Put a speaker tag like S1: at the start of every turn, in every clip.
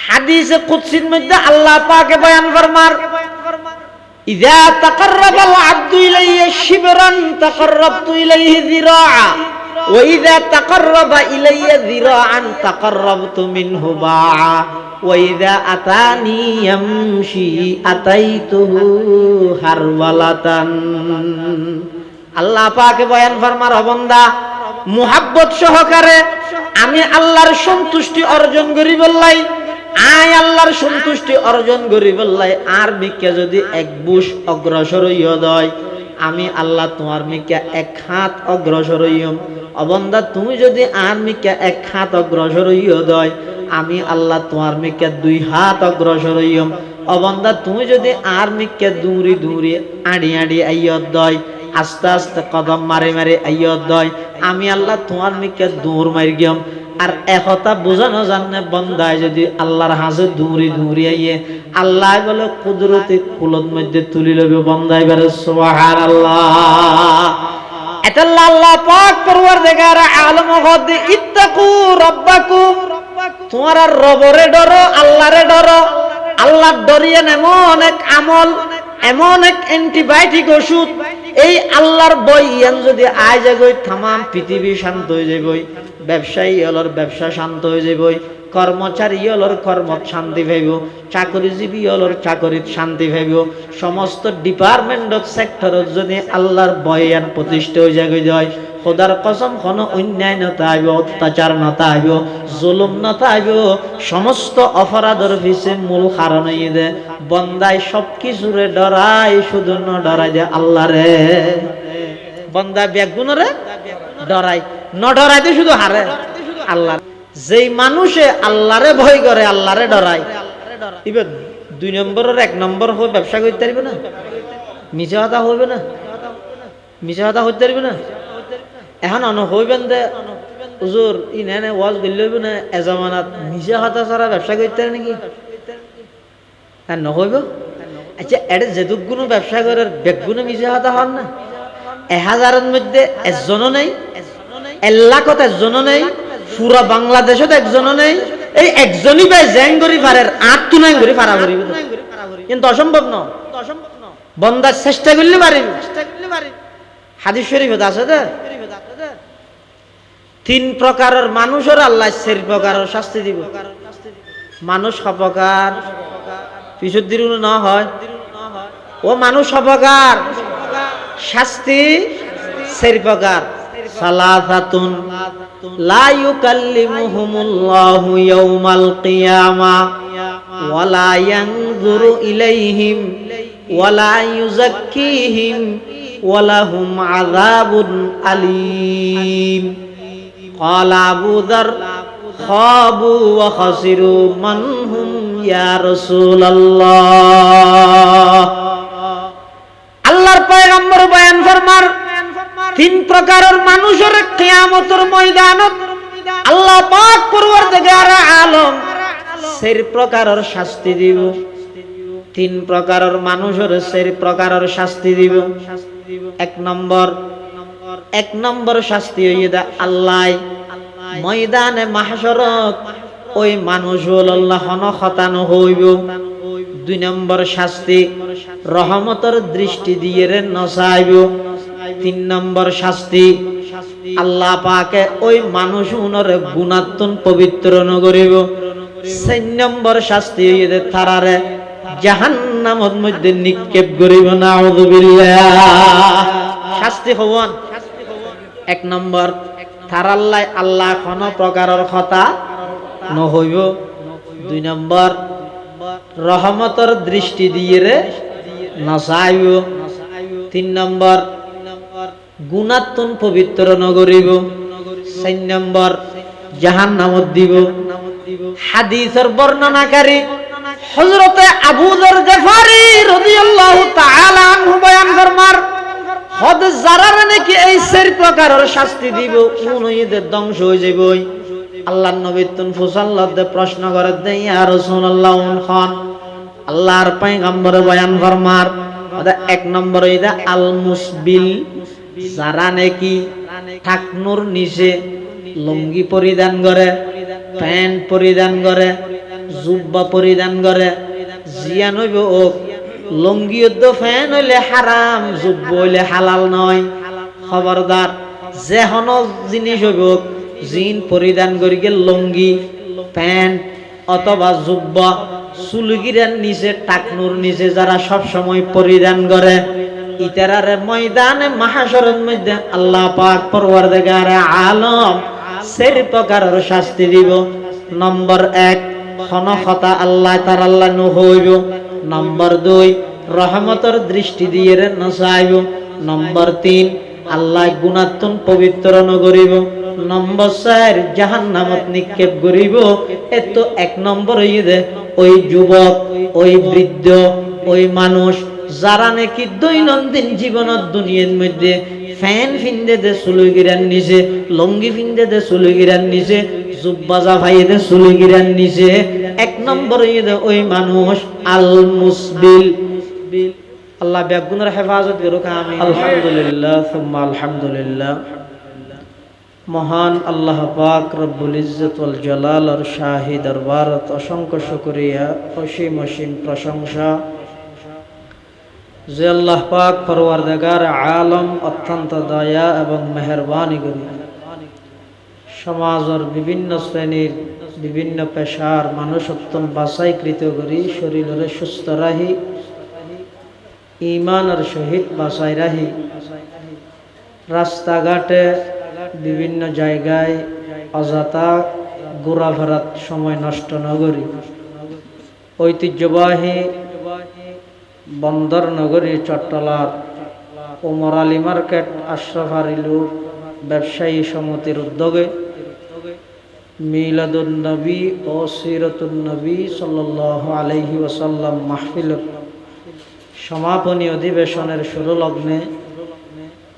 S1: হাদিসে কুদসির মধ্যে আল্লাহ পাকে বয়ান ফরমার, ইযা তাকাররাবাল আবদু ইলাইয়া শিবরান তাকাররাবতু ইলাইহি যিরাআ ওয়া ইযা তাকাররাবা ইলাইয়া যিরাআন তাকাররাবতু মিনহু বাআ ওয়া ইযা আতানি ইয়ামশি আতাইতুহু হারওয়ালাতান। আল্লাহ পাকে বয়ান ফরমার, ও বান্দা, মুহাব্বত সহকারে আমি আল্লাহর সন্তুষ্টি অর্জন করি বললাই, আয় আল্লাহর সন্তুষ্টি অর্জন করি বললাই, আর মিকে যদি এক বুশ অগ্রসর হইয়া দয়, আমি আল্লাহ তোমার মিকে এক হাত অগ্রসর হইম। অবন্দা, তুমি যদি আর মিকে এক হাত অগ্রসর হইয়া দয়, আমি আল্লাহ তোমার মিকে দুই হাত অগ্রসর হইম। অবন্দা, তুমি যদি আর মিকে দূরি দূরি আড়ি আড়ি আইয়ত দয়, আস্তে আস্তে কদম মারে মারে আইয়ত দয়, আমি আল্লাহ তোমার মিকে দূর মারি গিয়ম। আর একথা বোঝানো জানে, বন্দায় যদি আল্লাহর হাজে দূরি দূরি আইয়ে, আল্লাহ বলে কুদরতি কুলত মধ্যে তুলি লবে। বন্দায় বেরে সুবহানাল্লাহ। এটা আল্লাহ পাক পরওয়ারদিগার আলম হদে, ইত্তাকু রাব্বাকুম, তোমার রবরে ডরো, আল্লাহরে ডরো। আল্লাহ ডরিয়ে এমন এক আমল, এমন এক অ্যান্টিবায়োটিক ওষুধ, এই আল্লাহর বই ইয়ান যদি আয় যাগই, তামাম পৃথিবী শান্ত হয়ে যাবই। ব্যবসায়ী হলর ব্যবসা শান্ত হয়ে যাবই, কর্মচারী হলর কর্মত শান্তি পাইব, চাকরিজীবী হলর চাকরিত শান্তি পাইব। সমস্ত ডিপার্টমেন্টত সেক্টরত যদি আল্লাহর বয়ান প্রতিষ্ঠা হয়ে যাগই যায়, খোদার কসম কোনো অন্যায় নতা আইব, অত্যাচার নতা আইব, জুলুম নতা আইব। সমস্ত অপরাধের পিছে মূল কারণ হইয়ে দে বন্দায় সব কিছুরে ডরাই, শুধু ন ডরাই দে আল্লাহরে। বন্দা বেগুনরে ডরাই, ন ডরাই দে শুধু হারে আল্লাহ। যেই মানুষে আল্লাহরে ভয় করে, আল্লাহরে ডরাই, এবার 2 নম্বরের 1 নম্বর হয়ে ব্যবসা করতে পারবে না, মিছা কথা হইবে না, মিছা কথা হইতে পারবে না। এখন অন হইবেন দে হুজুর ইনে ওয়াজ গিল হইব না, এজামানাত মিছা কথা ছাড়া ব্যবসা করতে পারে নাকি? হ্যাঁ, নহইব। আচ্ছা, এটা যেদুক গুণ ব্যবসা করে বেগুনে মিছা কথা হন না, 1000-এর মধ্যে একজনও নেই, 1 লাখত একজনও নেই, পুরা বাংলাদেশত একজনও নেই। এই একজনই ভাই জ্যাং করি পারের, 8 তুনাই করি পারা করিব, কিন্তু অসম্ভব ন। বন্দার চেষ্টা করলে পারিব। হাদিস শরীফত আছে দে, 3 প্রকারের মানুষের আল্লাহ 4 প্রকারের শাস্তি দিব। মানুষ অপকার, পিছুর দিন না হয়, ও মানুষ অপকার, শাস্তি 4 প্রকার। সালাসাতুন লা ইউকাল্লিমুহুমুল্লাহু ইয়াউমাল কিয়ামা ওয়ালা ইয়ানজুরু ইলাইহিম ওয়ালা ইউযাক্কিহিম ওয়ালাহুম আযাবুন আলীম। ক্বালা আবু যার খাবু ওয়া খাসিরু মান হুম ইয়া রাসূলুল্লাহ। আল্লাহর পয়গম্বর বয়ান ফরমার, 3 প্রকারের মানুষের কিয়ামতের ময়দানত আল্লাহ পাক পরওয়ারদিগার আলম 4 প্রকারের শাস্তি দিব। 3 প্রকারের মানুষের 4 প্রকারের শাস্তি দিব। 1 নম্বর শাস্তি হইয়া আল্লাহ ময়দানে মাহশরত ওই মানুষ আল্লাহ খতানো হইব। 2 নম্বর শাস্তি রহমতের দৃষ্টি দিয়ে রে নসাইব। 3 নম্বর শাস্তি আল্লাহ পাকে ওই মানুষ উনরে গুণাত্মন পবিত্র নগরিব। 4 নম্বর শাস্তি হইয়া তারারে জাহান্নামের মধ্যে নিক্ষেপ করিব। নাউযুবিল্লাহ। শাস্তি হওয়ান 1 নম্বর তারাল্লাই আল্লাহ কোন প্রকারের কথা নহইব। 2 নম্বর রহমতের দৃষ্টি দিয়ে রে নসাইব। 3 নম্বর গুণাত্মন পবিত্র নগরিব। 4 নম্বর জাহান্নামত দিব। হাদিসের বর্ণনাকারী হযরতে আবু যর গফারি রাদিয়াল্লাহু তাআলা আনহু বয়ান ফরমার, হদ যারার নাকি এই 4 প্রকারের শাস্তি দিব, উনইদের ধ্বংস হয়ে যাবে। আল্লাহর নবী তুন ফুসাল্লাতে প্রশ্ন করে দেই, ইয়া রাসূলুল্লাহ খান, আল্লাহর পয়গম্বর বয়ান ফরমার, 1 নম্বর ইদা আল মুসবিল, যারা নাকি ঠাকনুর নিচে লুঙ্গি পরিধান করে, প্যান্ট পরিধান করে, জুব্বা পরিধান করে জিয়ান হইব ওক লঙ্গি ফ্যান হইলে হারাম জুব্ব হইলে হালাল নয় খবরদার যে হন জিনিস হইব জিন পরিধান করি গে লঙ্গি প্যান্ট অথবা জুব্বা চুলগিরার নিচে টাকনুর নিচে যারা সব সময় পরিধান করে ইতারারে ময়দানে মাহাশরের মধ্যে আল্লাহ পাক পরওয়ারদিগারে আলম চার প্রকারের শাস্তি দিব। নম্বর 1 খনখতা আল্লাহ তার আল্লাহ নহইব। নম্বর 2 রহমতের দৃষ্টি দিয়ে নচাইব। নম্বর 3 আল্লাহ গুণাত্মন পবিত্র নগরিব। নম্বর 4 জাহান্নামত নিক্ষেপ করিব। এত 1 নম্বর হইবে ওই যুবক ওই বৃদ্ধ ওই মানুষ যারা নাকি দৈনন্দিন জীবনের দুনিয়ার মধ্যে ফ্যান ফিন্দে দে চুলগিরার নিচে লঙ্গি ফিন্দে দে চুলগিরার নিচে জুব্বা জাফাই দে চুলগিরার নিচে 1 নম্বর হইবে ওই মানুষ আল মুসবিল। আল্লাহ বেগুনের হেফাজত করুক আমিন। আলহামদুলিল্লাহ সুম্মা আলহামদুলিল্লাহ। মহান আল্লাহ পাক রব্বুল ইজ্জত ওয়াল জালালের শাহী দরবারত অসংখ্য শুকরিয়া অসীম অসীম প্রশংসা যে আল্লাহ পাক পরওয়ারদিগার আলম অত্যন্ত দয়া এবং মেহেরবানি করি সমাজের বিভিন্ন শ্রেণীর বিভিন্ন পেশার মানুষত্ব বাছাইকৃত করি শরীরে সুস্থ রাহি ঈমানের সহিত বাছাই রাহি রাস্তাঘাটে বিভিন্ন জায়গায় অযথা ঘোরাফেরার সময় নষ্ট নগরী ঐতিহ্যবাহী বন্দর নগরী চট্টলার ওমর আলী মার্কেট আশরাফ আরিলু ব্যবসায়ী সমিতির উদ্যোগে মিলাদুন নবী ও সিরাতুন নবী সাল্লাল্লাহু আলাইহি ওয়াসাল্লাম মাহফিল সমাপনী অধিবেশনের শুরু লগ্নে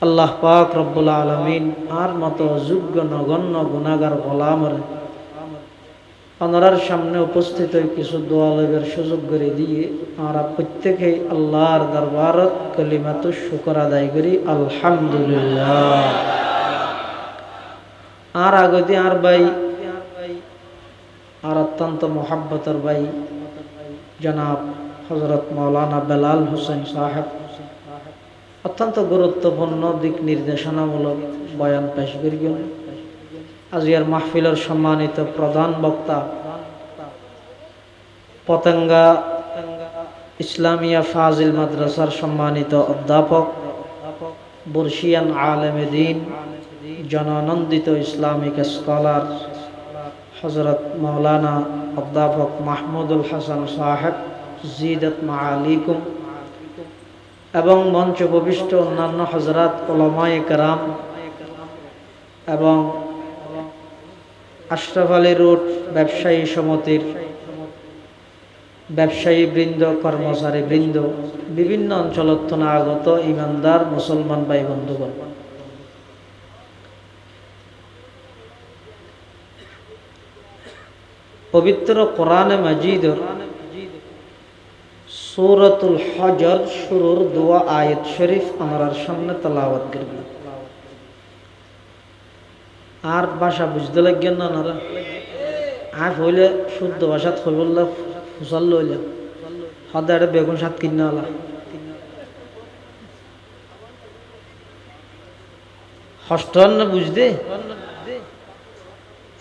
S1: আল্লাহ পাক রব্বুল আলামিন আর মতো যোগ্য নগণ্য গুনাহগার গোলামের ওনার সামনে উপস্থিত হয়ে কিছু দোয়া লইবার সুযোগ করে দিয়ে আমরা প্রত্যেকেই আল্লাহর দরবারত কালিমাতুশ শুকর আদায় করি আলহামদুলিল্লাহ। আর আগতি আর ভাই আর অত্যন্ত মোহাব্বতের ভাই জনাব হযরত মাওলানা বেলাল হোসেন সাহেব অত্যন্ত গুরুত্বপূর্ণ দিক নির্দেশনামূলক বয়ান পেশ করিবেন। আজিয়ার মাহফিলের সম্মানিত প্রধান বক্তা পতেঙ্গা ইসলামিয়া ফাজিল মাদ্রাসার সম্মানিত অধ্যাপক বর্ষিয়ান আলেমে দ্বীন জনানন্দিত ইসলামিক স্কলার হযরত মাওলানা অধ্যাপক মাহমুদুল হাসান সাহেব জিদাত মাআলিকুম এবং মঞ্চ উপবিষ্ট অন্যান্য হযরত উলামায়ে কেরাম এবং আশরাফ আলী রোড ব্যবসায়ী সমিতির ব্যবসায়ী বৃন্দ কর্মচারী বৃন্দ বিভিন্ন অঞ্চলত আগত ইমানদার মুসলমান ভাই বন্ধুগণ, পবিত্র কোরআনে মাজিদের সূরাতুল হজর শুরুর দোয়া আয়াত শরীফ আমরার সামনে তেলাওয়াত করব। আর ভাষা বুঝতে লাগেন না ওনারা আর হইলে শুদ্ধ ভাষাত হইবল্লা ফুসাল লইলে সদায় বেগুন সাত কিনা হলা হস্টন না বুঝতে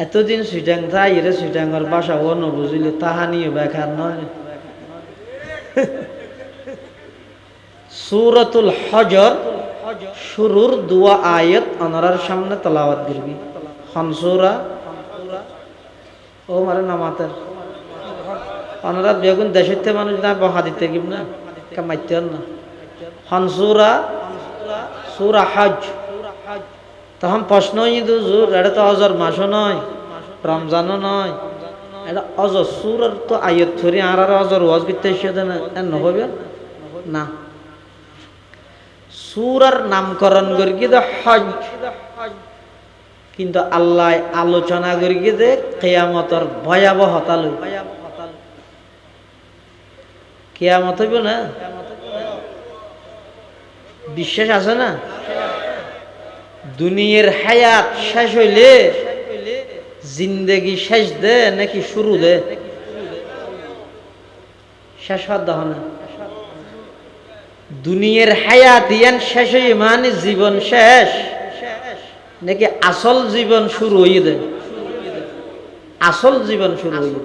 S1: এতদিন সুইটাং থাই রে সুইটাঙ্গর ভাষা ও নবুঝিলে তাহানিও বেকার নয়। সূরাতুল হজর শুরুর দোয়া আয়াত আনারার সামনে তেলাওয়াত করবি। খানসুরা ও মারে নামাতের আনারা বেগুন দেশের মানুষ না বহা দিতে গিব না কামাইতে না। খানসুরা সূরা হজ তখন প্রশ্ন জোর এটা তো অজর মাসও নয় রমজানও নয় এটা অজর সুরার তো আয়াত ধরে আর অজর ওয়াজ করতে এসে না নহবে না। সূরার নামকরণ করি দে হজ, কিন্তু আল্লাহ আলোচনা করি দে কিয়ামতের ভয়াবহতা লই। কিয়ামত হইব না, বিশ্বাস আছে না? দুনিয়ার হায়াত শেষ হইলে জিন্দেগি শেষ দে নাকি শুরু দে? শেষ হওয়ার দহ না দুনিয়ার হায়াত ইয়ান শেষ হয়ে মানে জীবন শেষ নাকি আসল জীবন শুরু হয়ে দেয় আসল জীবন শুরু হয়ে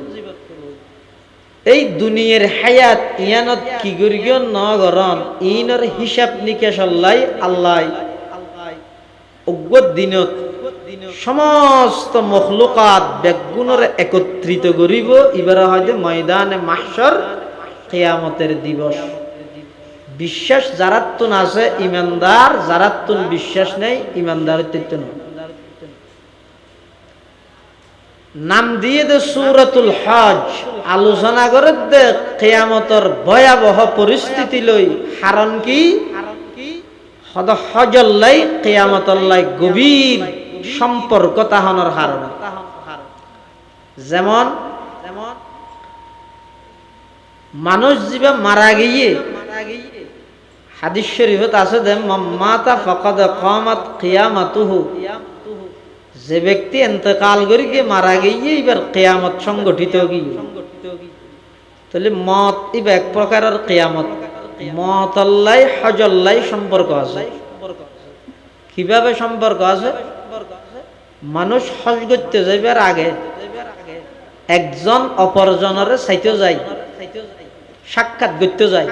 S1: এই দুনিয়ার হায়াত ইয়ানত কি করিও নগরণ ইনর হিসাব নিকেশ আল্লাহ অজ্ঞ দিনত সমস্ত মখলুকাত বেগুণরে একত্রিত করিব এবারে হয়তো ময়দানে মাহশর কিয়ামতের দিবস বিশ্বাস যারাত্তুন আছে ইমানদার যারাত্তুন বিশ্বাস নেই ইমানদার তৈত্য নয় নাম দিয়ে দে সূরাতুল হজ আলোচনা করে দে কিয়ামতের ভয়াবহ পরিস্থিতি লই কারণ কি হজল্লাই কিয়ামতল্লাই গভীর সম্পর্ক তাহনের কারণে যেমন মানুষ জীবে মারা গিয়ে হাদিস শরীফত আছে যে মাতা ফাকাদ কামাত কিয়ামাতুহু যে ব্যক্তি ইন্তেকাল করে গিয়ে মারা গিয়ে এবার কিয়ামত সংগঠিত গিয়ে তাহলে মত এবার এক প্রকারের কিয়ামত মত আল্লাহ হজল্লাই সম্পর্ক আছে কিভাবে সম্পর্ক আছে মানুষ হজ করতে যাইবার আগে একজন অপরজনের চাইতে যায় সাক্ষাৎ করতে যায়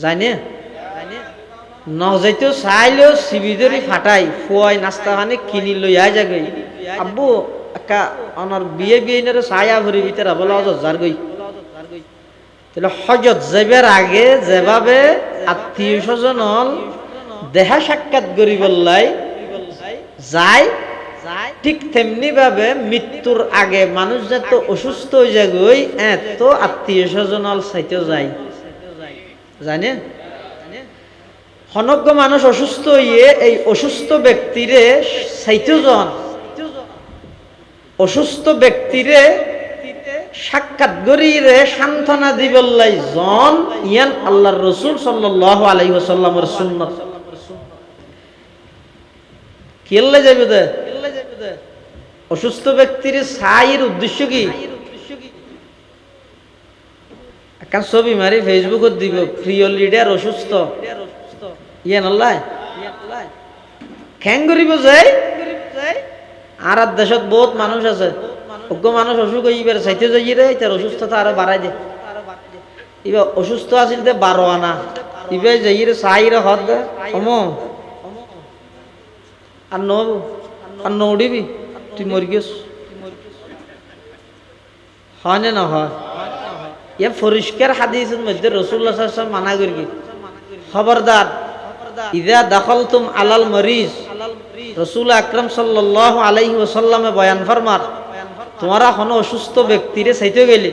S1: জানে নজাইতেও চাইলেও সিবিদরি ফাটাই ফুয়াই নাস্তা মানে কিনি লইয়া যাগে আব্বু একা অনার বিয়ে বিয়ে ছায়া ভরি ভিতরে বলা যার গই তাহলে হজত যাইবার আগে যেভাবে আত্মীয় স্বজন দেহা সাক্ষাৎ করি বললাই যায় ঠিক তেমনি ভাবে মৃত্যুর আগে মানুষ যত অসুস্থ হয়ে যাগই এত আত্মীয় স্বজন চাইতে যায় জানে হনজ্ঞ মানুষ অসুস্থ হইয়ে এই অসুস্থ ব্যক্তিরে চাইতেজন অসুস্থ ব্যক্তিরে সাক্ষাৎ গরিরে সান্ত্বনা দিবল্লাই জন ইয়ান আল্লাহর রাসূল সাল্লাল্লাহু আলাইহি ওয়াসাল্লামের সুন্নাত কেল্লে যাবে দে অসুস্থ ব্যক্তির সাইয়ের উদ্দেশ্য কি একটা ছবি মারি ফেসবুকত দিব প্রিয় লিডার অসুস্থ ইয়ান আল্লাহ খ্যাং করিব যাই আর দেশত বহুত মানুষ আছে অজ্ঞ মানুষ অসুখ হইবার চাইতে যাই রে তার অসুস্থতা আরো বাড়াই দে এবার অসুস্থ আছিল দে 12 আনা এবার যাই রে চাই রে হদ দে অম আর নৌড়িবি তুই মরি গেছ হয় না হয় ইয়া পরিষ্কার হাদিসের মধ্যে রাসূলুল্লাহ সাল্লাল্লাহু আলাইহি ওয়াসাল্লাম মানা করি খবরদার ইযা দাখালতুম আলাল মরিজ রাসূল আকরাম সাল্লাল্লাহু আলাইহি ওয়াসাল্লামে বয়ান ফরমার তোমরা কোন অসুস্থ ব্যক্তিরে চাইতে গেলে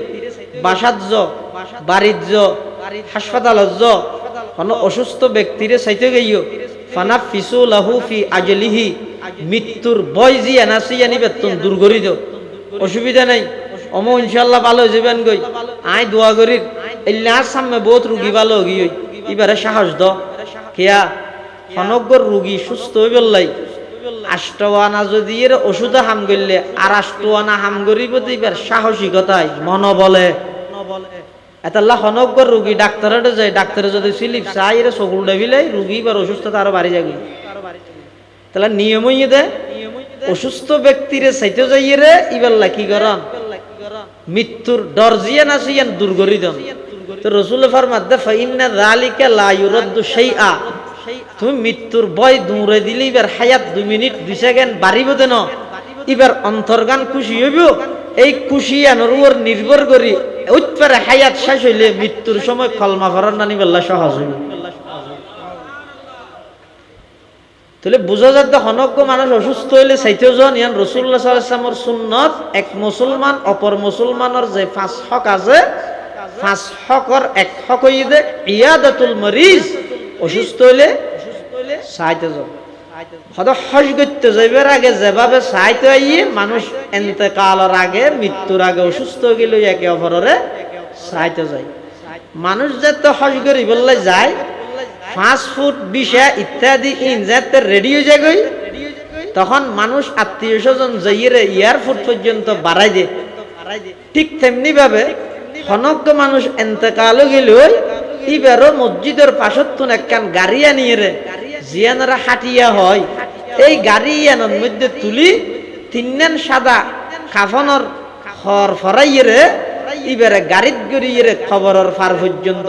S1: বাসাত য বাড়িত য হাসপাতালত য কোন অসুস্থ ব্যক্তিরে চাইতে গইও ফানাফিসু লাহু ফি আজলিহি মৃত্যুর ভয় জি আনাসি জানি বেতন দূর করি দাও অসুবিধা নাই অমো ইনশাআল্লাহ ভালো হয়ে যাবেন গই আই দোয়া করি আল্লাহর সামনে বহুত রোগী ভালো হই এবারে সাহস দ কিয়া হনগ্গর রোগী সুস্থ হইব লাই আষ্টওয়ানা যদি এর ওষুধ হাম গইলে আর আষ্টওয়ানা হাম করিব দিবার সাহসিকতায় মন বলে এতাল্লাহ হনগ্গর রোগী ডাক্তারে যায় ডাক্তারে যদি স্লিপ চাই এর চকুল ডাবিলাই রোগী এবার অসুস্থতা আরো বাড়ি যাবে তাহলে নিয়মই দে অসুস্থ ব্যক্তিরে চাইতে যাই রে ইবাল্লা কি করান মৃত্যুর ডর জিয়ান আছে ইয়ান দূর করি দেন তো রাসূল ফরমাত দে ফাইন্না যালিকা লা ইউরাদ্দু শাইআ তুমি মৃত্যুর ভয় দূরে দিলে এবার হায়াত 2 মিনিট 2 সেকেন্ড বাড়িব দেন এবার অন্তর্গান খুশি হইব এই খুশি আনোর উপর নির্ভর করি উত্তরে হায়াত শেষ হইলে মৃত্যুর সময় কলমা পড়ার নানি বল্লা সহজ হইব তাহলে বুঝা যাচ্ছে হনজ্ঞ মানুষ অসুস্থ হইলে চাইতেও জন ইয়ান রাসূলুল্লাহ সাল্লাল্লাহু আলাইহি ওয়াসাল্লামের সুন্নত এক মুসলমান অপর মুসলমানের যে 5 হক আছে 5 হকর এক হক হইদে ইয়াদাতুল মরিজ অসুস্থ হইলে চাইতে জন হদ হজ করতে যাইবার আগে যেভাবে চাইতে আইয়ে মানুষ ইন্তেকালের আগে মৃত্যুর আগে অসুস্থ গেলে একে অপরের চাইতে যায় মানুষ যত হজ করি বললে যায় 5 ফুট বিষা ইত্যাদি ইনজাতে রেডি হয়ে যায় তখন মানুষ আত্মীয় স্বজন যাইয়ে এয়ারপোর্ট পর্যন্ত বাড়াই দে ঠিক তেমনি ভাবে হনজ্ঞ মানুষ এন্তেকাল গেল এবারও মসজিদের পাশতুন একখান গাড়ি আনিয়ে রে জিয়ানরা হাটিয়া হয় এই গাড়ি আনার মধ্যে তুলি তিননেন সাদা কাফনের খর ফরাইয়ে রে এবারে গাড়িত গড়িয়ে রে খবরের ফার পর্যন্ত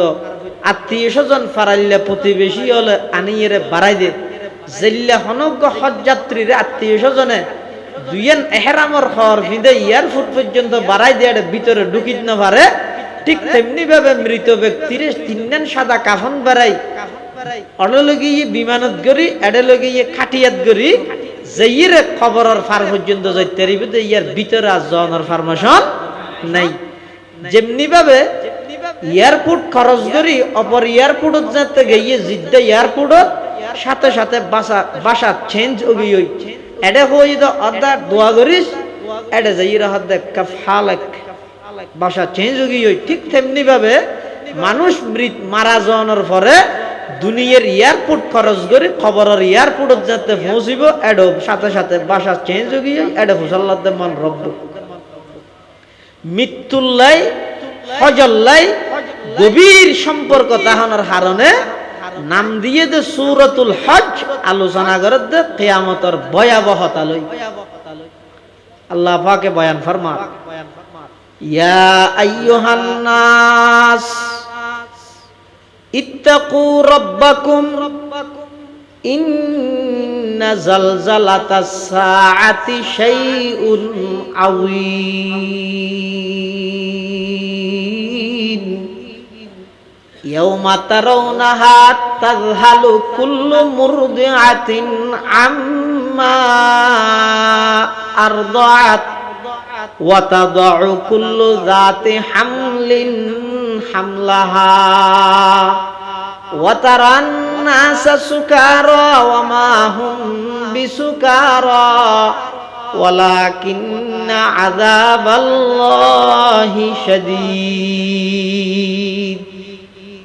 S1: আত্মীয় স্বজন ফারাইলে প্রতিবেশী হলে আনিয়ে রে বাড়াই দে জেল্লা হনজ্ঞ হজ যাত্রীরে আত্মীয় স্বজনে দুইয়েন এহরামর খর ফিদে এয়ারপোর্ট পর্যন্ত বাড়াই দিয়ে ভিতরে ঢুকিত না পারে ঠিক তেমনি ভাবে মৃত ব্যক্তির তিনজন সাদা কাফন বাড়াই অডলগি বিমানত গড়ি এডলগি খাটিয়াত গড়ি যেইর খবরের ফার পর্যন্ত যাইতে পারিবে তো ইয়ার ভিতরে আজ জনের ফার্মেশন নাই যেমনি ভাবে এয়ারপোর্ট খরচ করি অপর এয়ারপোর্টত যেতে গিয়ে জিদ্দা এয়ারপোর্টত সাথে সাথে বাসা চেঞ্জ হই হই এডে হই তো অদা দোয়া করিস এডে যাই হদে কাফালাক বাসা চেঞ্জ হই হই ঠিক তেমনি ভাবে মানুষ মারা যাওয়ার পরে দুনিয়ার এয়ারপোর্ট খরচ করে খবরের এয়ারপোর্টত যেতে পৌঁছিব এডো সাথে সাথে বাসা চেঞ্জ হই হই এডে ফুসাল্লাহ মান রব্ব মৃত্যুল্লাই হজল্লাই গভীর সম্পর্ক তাহানোর হারণে নাম দিয়ে দে সূরাতুল হজ আলোচনা করে দে কিয়ামতের ভয়াবহতা লই আল্লাহ পাকে বয়ান ফরমান ইয়া আইয়ুহান নাস ইত্তাকু রাব্বাকুম ইন্না জালজালাতাস সাআতি শাইউন আযীম ইয়াউমা তারাউনাহা তাযহালু কুল্লু মুরদিআতিন আম্মা আরদাআত ওয়া তাদউ কুল্লু যাতি হামলিন হামলাহা ওয়া তারান নাসা সুকারা ওয়া মা হুম বিসুকারা ওয়ালাকিন্না আযাবাল্লাহি শাদীদ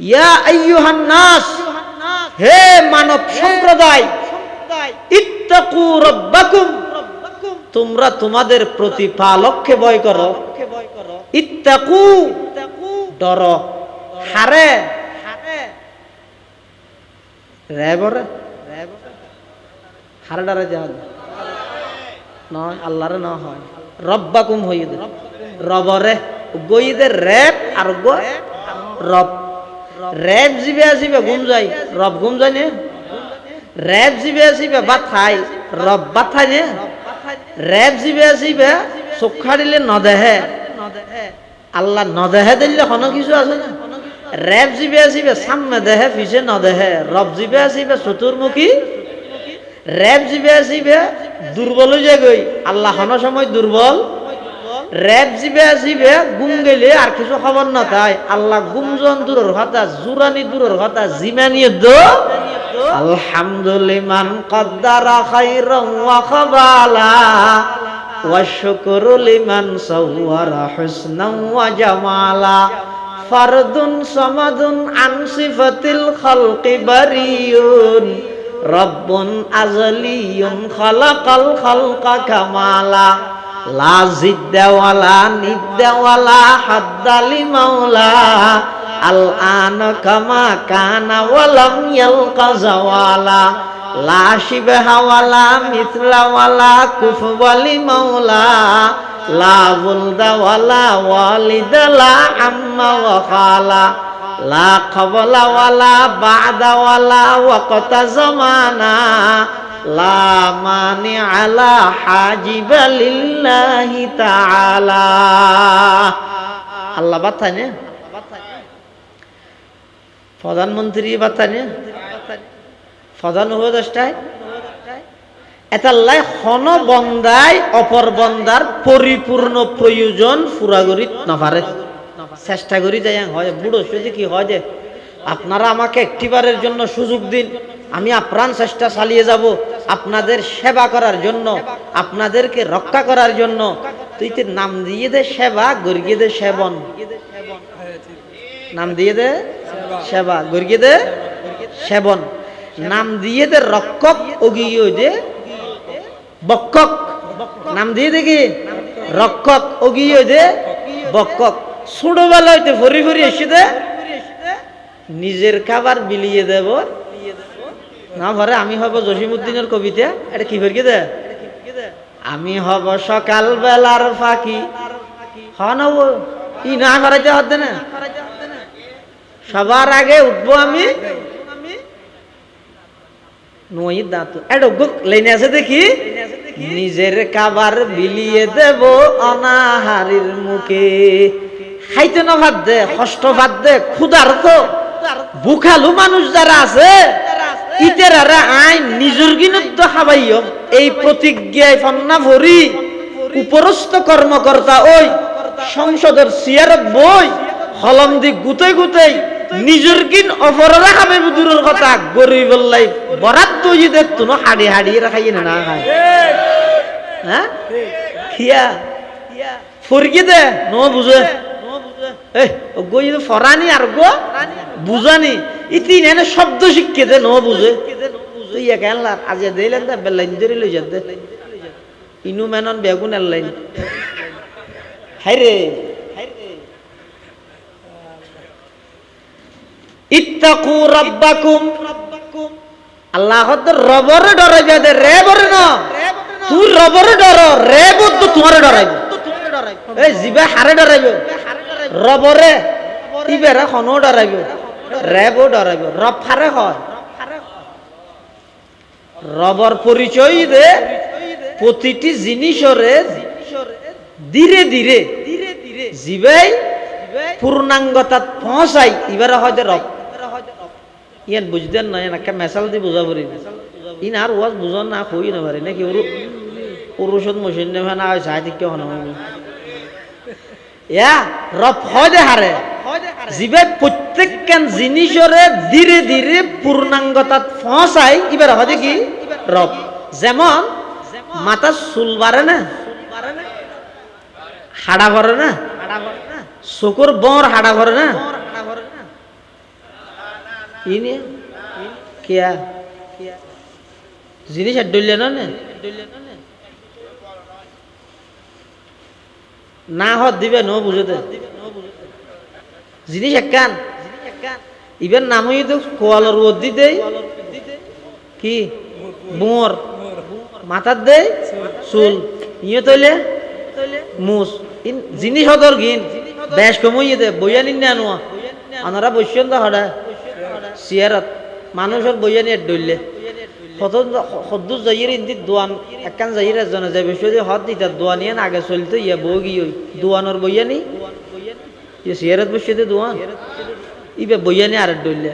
S1: ইয়া আইয়ুহান নাস হে মানব সম্প্রদায় ইত্তাকু রাব্বাকুম তোমরা তোমাদের প্রতিপালককে ভয় করো ইত্তাকু ডরো হারে রেবরে হারে ডরে যাও নয় আল্লাহরে না হয় রব্বাকুম হইদে রবরে গইদে রেব আর গো রব রেব জিবে আসিবে ঘুম যাই রব ঘুম যায় নে রেব জিবে আসিবে ভাত খাই রব ভাত খাই নে রেব জিবে আসিবে চোখা দিলে নদেহে আল্লাহ নদেহে দিলে কোনো কিছু আছে না রেব জিবে আসিবে সামনে দেহে পিছে নদেহে রব জিবে আসিবে চতুর্মুখী রেব জিবে আসিবে দুর্বল হয়ে গই আল্লাহ হন সময় দুর্বল রেব জিবে আসিবে গুম গেলে আর কিছু খবর না তাই আল্লাহ গুমজন দূরের কথা জুরানি দূরের কথা জিমানিয়ে দো আলহামদুলিমান কদ্দারা খাইরান ওয়া খাবালা ওয়া শুকরু লিমান সাওয়ারা হুসনান ওয়া জামালা ফারদুন সামাদুন আন সিফাতিল খালকি বারিয়ুন রব্বুন আজলিয়ুন খালাকাল খালকা কামালা লা জিদ্দা ওয়ালা নিদ্দা ওয়ালা হাদ্দালি মাওলা আল আন কামা কানা ওয়ালাম ইয়ালকা জাওয়ালা লা শিবহা ওয়ালা মিথলা ওয়ালা কুফওয়ালি মাওলা লা বুলদা ওয়ালা ওয়ালিদা লা আম্মা ওয়া খালা লা ক্বাবলা ওয়ালা বা'দা ওয়ালা ওয়াকতা জামানা লা মানি আলা হাজিবা লিল্লাহি তাআলা আল্লাহ বাতানে প্রধানমন্ত্রী বাতানে প্রধান উপদেষ্টায় এতাল্লাই হন বন্দায় অপর বন্দার পরিপূর্ণ প্রয়োজন পুরা করিত নপারে চেষ্টা করি যাই হয় বুড়ো যদি কি হয় যে আপনারা আমাকে একটিবারের জন্য সুযোগ দিন আমি আপ্রাণ চেষ্টা চালিয়ে যাব আপনাদের সেবা করার জন্য আপনাদেরকে রক্ষা করার জন্য তুই তো নাম দিয়ে দে সেবা গর্গিয়ে দে সেবন নাম দিয়ে দে সেবা গর্গিয়ে দে সেবন নাম দিয়ে দে রক্ষক অগিয়ে দে বক্ষক নাম দিয়ে দে কি রক্ষক অগিয়ে দে বক্ষক ছোটবেলা হইতে ফরি ফরি এসে দে নিজের খাবার বিলিয়ে দেব না ভরে আমি হব জসিমউদ্দিনের কবিতা এটা কি ফেরকে দে আমি হব সকাল বেলার ফাঁকি হব ই না করাইতে হতে না সবার আগে উঠবো আমি নই দাঁত এটা লাইনে আছে দেখি নিজের খাবার বিলিয়ে দেব অনাহারির মুখে খাইতে না ভাত দে কষ্ট ভাত দে ক্ষুধার্ত বুখালু মানুষ যারা আছে ইতেরারা আইন নিজের গিনত খাবাইও এই প্রতিজ্ঞায় ফন্না ভরি উপরস্থ কর্মকর্তা ওই সংসদের চেয়ারত বই হলম দি গুতে গুতে নিজের গিন অপররা খাবে দূরের কথা গরিব লাই বরাত তৈরি দেখতো না হাড়ি হাড়ি রাখাই না খায় হ্যাঁ খিয়া ফরকি দে ন বুঝে গই ফরানি আর গো বুঝানি ইতি নেনে শব্দ শিখকে দে ন বুঝে তুই একানলার আজ দিলেন দা বেলাইন ধরে লই যাতে ইনু মেনন বেগুন এলাইন হাইরে ইত্তাকু রাব্বাকুম আল্লাহ রবর ডরাইবে দে রে বরে না তুই রবর ডর রে বদ তোমারে ডরাইবে এই জিবা হারে ডরাইবে রবরে ইবেরা খনো ডরাইবে রে বো ডরাইবে রব হারে হয় রবর পরিচয় দে প্রতিটি জিনিসরে ধীরে ধীরে জিবাই পূর্ণাঙ্গতা পৌঁছাই এবারে হয়তো রব ইয়ান বুঝতেন না একটা মেসাল দিয়ে বুঝা পারি ইন আর ওয়াজ বুঝন না কই না পারি নাকি পুরুষত মশিন নেবে না হয় চাই থেকে হন ইয়া রব হয় দে হারে জিবে প্রত্যেকখান জিনিসরে ধীরে ধীরে পূর্ণাঙ্গতা পৌঁছাই এবারে হয় কি রব যেমন মাথা চুল বাড়ে না হাড়া ভরে না চকুর বর হাড়া ভরে না ইনে কিয়া জিনিস ডইলে না না হত দিবে ন বুঝতে জিনিস একখান ইবেন নামই তো কোয়ালর রোদ দিতে কি বোর মাথার দে চুল ইয়ে তৈলে মুস জিনিস হদর গিন বেশ কমই দে বইয়া নিন না নোয়া আনারা বসছেন তো হডা চেয়ারত মানুষের বইয়া নিয়ে ডইলে সদ্দু যাইয়ের ইন্দি দোয়ান একখান যাইয়ের এজনে যায় বেশি হদ দিতা দোয়ানিয়ান আগে চলতো ইয়া বগি ওই দোয়ানোর বইয়া নি চেয়ারত বসে দোয়ান ইবে বইয়া নি আর ডইলে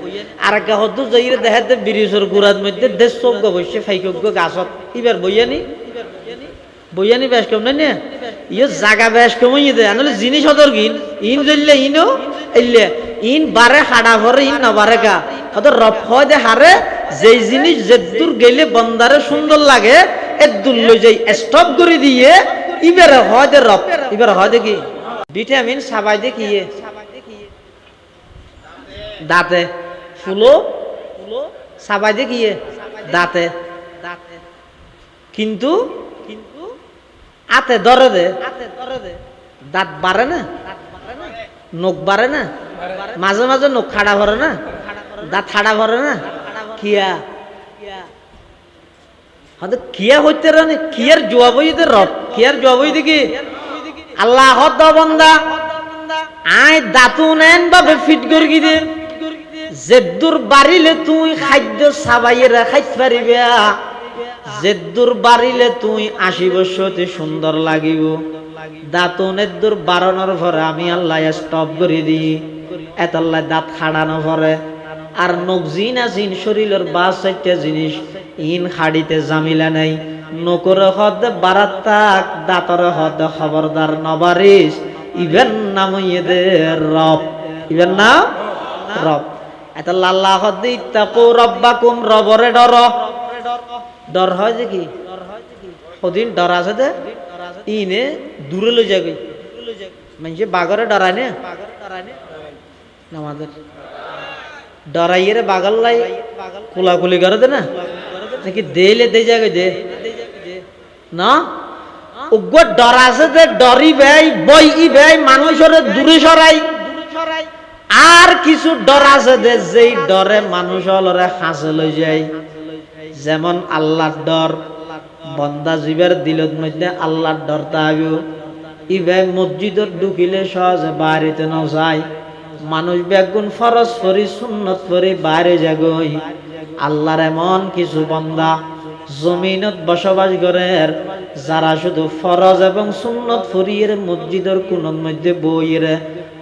S1: আর একটা সদ্দু যাইয়ের দেখাতে ব্রিজের গুড়ার মধ্যে দেশ চোখ বসে ফাইকজ্ঞ গাছত ইবার বইয়া নি বেশ কম না ইয়ে জাগা বেশ কমই দে আনলে জিনিস হদর গিন ইন জ্বললে ইনো এলে ইন বারে হাড়া ভরে ইন না বারে গা হয়তো রব হয় দে হারে যেই জিনিস যেদূর গেলে বন্দারে সুন্দর লাগে এদূর লই যাই স্টপ করে দিয়ে ইবারে হয় দে রব ইবারে হয় দে কি ভিটামিন সাবাই দে কি দাঁতে ফুলো সাবাই দে কি দাঁতে কিন্তু আতে ধরে দে দাঁত বাড়ে না নখ বাড়ে না মাঝে মাঝে নখ খাড়া ভরে না দাঁত খাড়া ভরে না কিয়া হয়তো কিয়া হইতে রানে কিয়ার জবাব হইতে রব কিয়ার জবাব হইতে কি আল্লাহ হদ বন্দা আয় দাঁতু নেন ভাবে ফিট করে কি দে যেদূর বাড়িলে তুই খাদ্য সাবাইয়েরা খাইতে পারিবে যেদূর বাড়িলে তুই 80 বছরতে সুন্দর লাগিব দাঁতনের দূর বাড়ানোর পরে আমি আল্লাহ স্টপ করে দিই এত আল্লাহ দাঁত খাড়ানো পরে আর নখ জিন আসিন শরীরের বাস চারটা জিনিস ইন খাড়িতে জামিলা নাই নকর হদ বারাত তাক দাঁতর হদ খবরদার নবারিস ইভেন নাম দে রব ইভেন নাম রব এত আল্লাহ হদ ইত্তাকু রব্বাকুম রবরে ডর ডর হয় যে কি সদিন ডর আছে দে ইনে দূরে লই যাবে মানে বাগরে ডরায় না আমাদের ডরাইয়ের বাগল লাই কোলাকুলি করে দে না নাকি দেলে দে যাবে দে না উগ্র ডর আছে যে ডরিবেই বইবেই মানুষের দূরে সরাই, আর কিছু ডর আছে যে যেই ডরে মানুষ হলরে হাসে লই যায়। যেমন আল্লাহর ডর, বন্দা জীবের দিলত মধ্যে আল্লাহর ডর তাইব। ইবে মসজিদত ঢুকিলে সহজে বাড়িতে ন যায়, মানুষ বেগুন ফরজ করি সুন্নত করি বাইরে যাগই। আল্লাহর এমন কিছু বান্দা জমিনত বসবাস করে যারা শুধু ফরজ এবং সুন্নত ফরিয়ের মসজিদের কোণের মধ্যে বইরে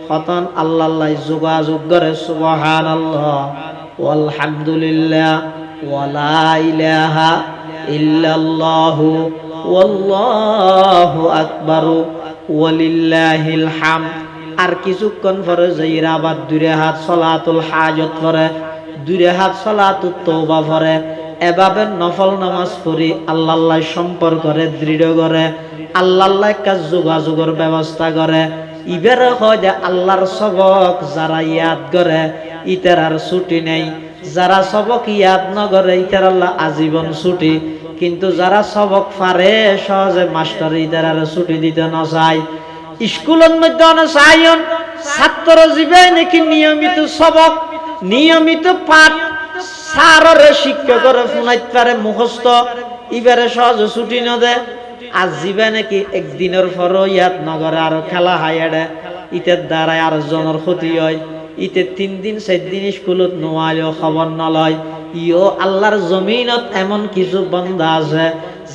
S1: হতন আল্লাহ যোগাযোগ করে। সুবহানাল্লাহ আলহামদুলিল্লাহ ওয়ালা ইলাহা ইল্লাল্লাহু ওয়াল্লাহু আকবার ওয়ালিল্লাহিল হামদ। আর কিছুক্ষণ পরে যাইরা আবার দুই হাত সলাতুল হাজত পড়ে, দুই হাত সলাতুত তওবা পড়ে। এভাবে নফল নামাজ পড়ি আল্লাহ সম্পর্করে দৃঢ় করে, আল্লাহ কাজ যোগাযোগের ব্যবস্থা করে। ইবের হয় যে আল্লাহর সবক যারা ইয়াদ করে ইতার আর ছুটি নেই, যারা সবক ইয়াদ নগরে ইতার আল্লাহ আজীবন ছুটি। কিন্তু যারা সবক পারে সহজে মাস্টার ইতার আর ছুটি দিতে না চায়। স্কুলের মধ্যে অনেক চাইন ছাত্র জীবে নাকি নিয়মিত সবক নিয়মিত পাঠ সাররে শিক্ষকরে শুনাইতে পারে মুখস্থ, ইবারে সহজে ছুটি নদে। আর জীবে নাকি একদিনের পরও ইয়াদ নগরে আর খেলা হাইয়াড়ে, ইতের দ্বারাই আর জনের ক্ষতি হয়। ইতে 3 দিন 4 দিন স্কুলত নোয়ালেও খবর নলয়। ইও আল্লাহর জমিনত এমন কিছু বান্দা আছে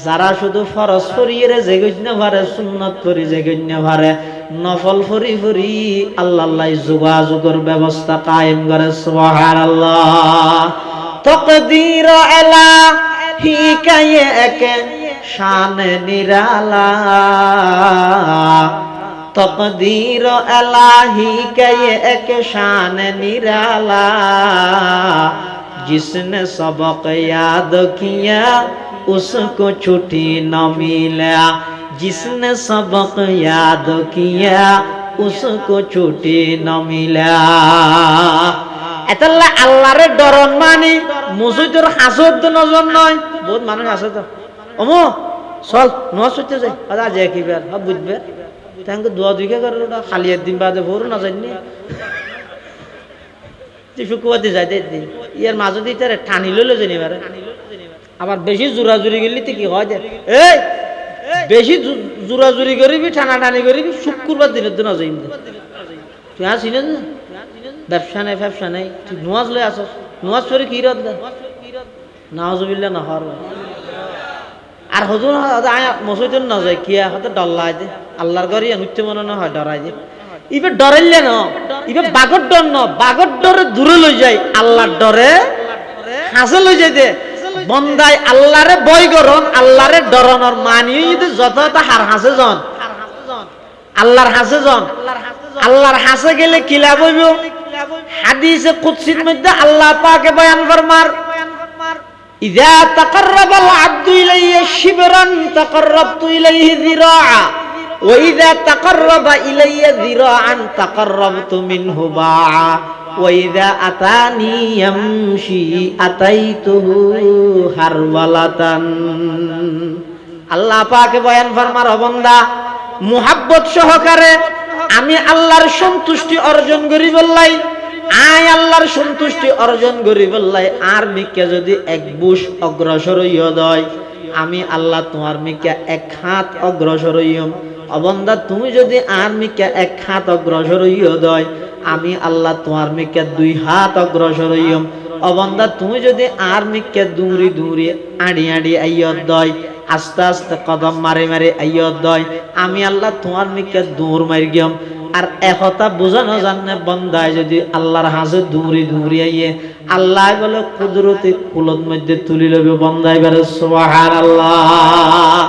S1: যারা শুধু ফরজ ফরিয়ে জেগন্য পারে, সুন্নত ফরি জেগন্য পারে, নফল ফরি ফরি আল্লাহ যোগাযোগের ব্যবস্থা কায়েম করে। সুবহানাল্লাহ তকদীর ইলাহি কায়ে একে শান নিরালা, তকদীর ইলাহি কায়ে একে শান নিরালা। जिसने सबक याद किया उसको छुट्टी न मिला, जिसने सबक याद किया उसको छुट्टी न मिला। এতাল্লা আল্লাহরে ডরন মানি মসজিদের হাসদ নজন নয়। বহুত মানুষ আছে তো ওমো চল নোয়া ছুটতে যাই আজ একবার সব বুঝবে তাকে দোয়া দুইকে করে খালি একদিন বাদে ভোর না জানি শুক্রবার যায় দিন ইয়ার মাঝে দিয়ে তার টানি লইলে জানি এবারে আবার বেশি জোরাজুরি গেলি তো কি হয় যে এই বেশি জোরাজুরি করিবি টানাটানি করিবি শুক্রবার দিনের দিন যাই তুই আসি না ব্যবসা নেই ফ্যাবসা নেই তুই নোয়াজ লই আসস নোয়াজ পরে কি রদ নাওজুবিল্লাহ না হর আর হজুর মসজিদ না যায় কিয়া হতে ডল্লাই দে আল্লাহর ঘরে নুচ্ছে মনে না হয় ডরাই দে ইবে ডরাইলে না ইবে বাগর ডর ন বাগর ডরে দূরে লই যায় আল্লাহর ডরে হাসে লই যায় দে বন্দায় আল্লাহরে বই করন আল্লাহরে ডরানোর মানিয়ে যদি যত হার হাসে জন আল্লাহর হাসে জন আল্লাহর হাসে গেলে কি লাভ হইব হাদিসে কুদসির মধ্যে আল্লাহ পাকে বয়ান ফরমার ইযা তাকাররাবাল আবদু ইলাইয়া শিবরান তাকাররাবতু ইলাইহি যিরাআ ওয়া ইযা তাকাররাবা ইলাইয়া যিরাআন তাকাররাবতু মিনহু বাআ ওয়া ইযা আতানি ইয়ামশি আতাইতুহু হারওয়ালাতান। আল্লাহ পাকে বয়ান ফরমার ও বান্দা মুহাব্বত সহকারে আমি আল্লাহর সন্তুষ্টি অর্জন করি বললাই আয় আল্লাহর সন্তুষ্টি অর্জন করি বললাই আর মিকে যদি এক বুশ অগ্রসর হইয়া দয় আমি আল্লাহ তোমার মিকে এক হাত অগ্রসর হইম। অবন্দা তুমি যদি আর মিকে এক হাত অগ্রসর হইয়া দয় আমি আল্লাহ তোমার মিকে 2 হাত অগ্রসর হইম। অবন্দা তুমি যদি আর মিকে দূরি দূরি আড়ি আড়ি আইয়ত দয় আস্তে আস্তে কদম মারে মারে আইয়ত দয় আমি আল্লাহ তোমার মিকে দূর মারি গিয়ম। আর একথা বোঝানো জানে বন্দায় যদি আল্লাহর হাসে দূরি দূরি আইয়ে আল্লাহ বলে কুদরতি কুলত মধ্যে তুলি লবে বন্দায় বলে সুবহানাল্লাহ।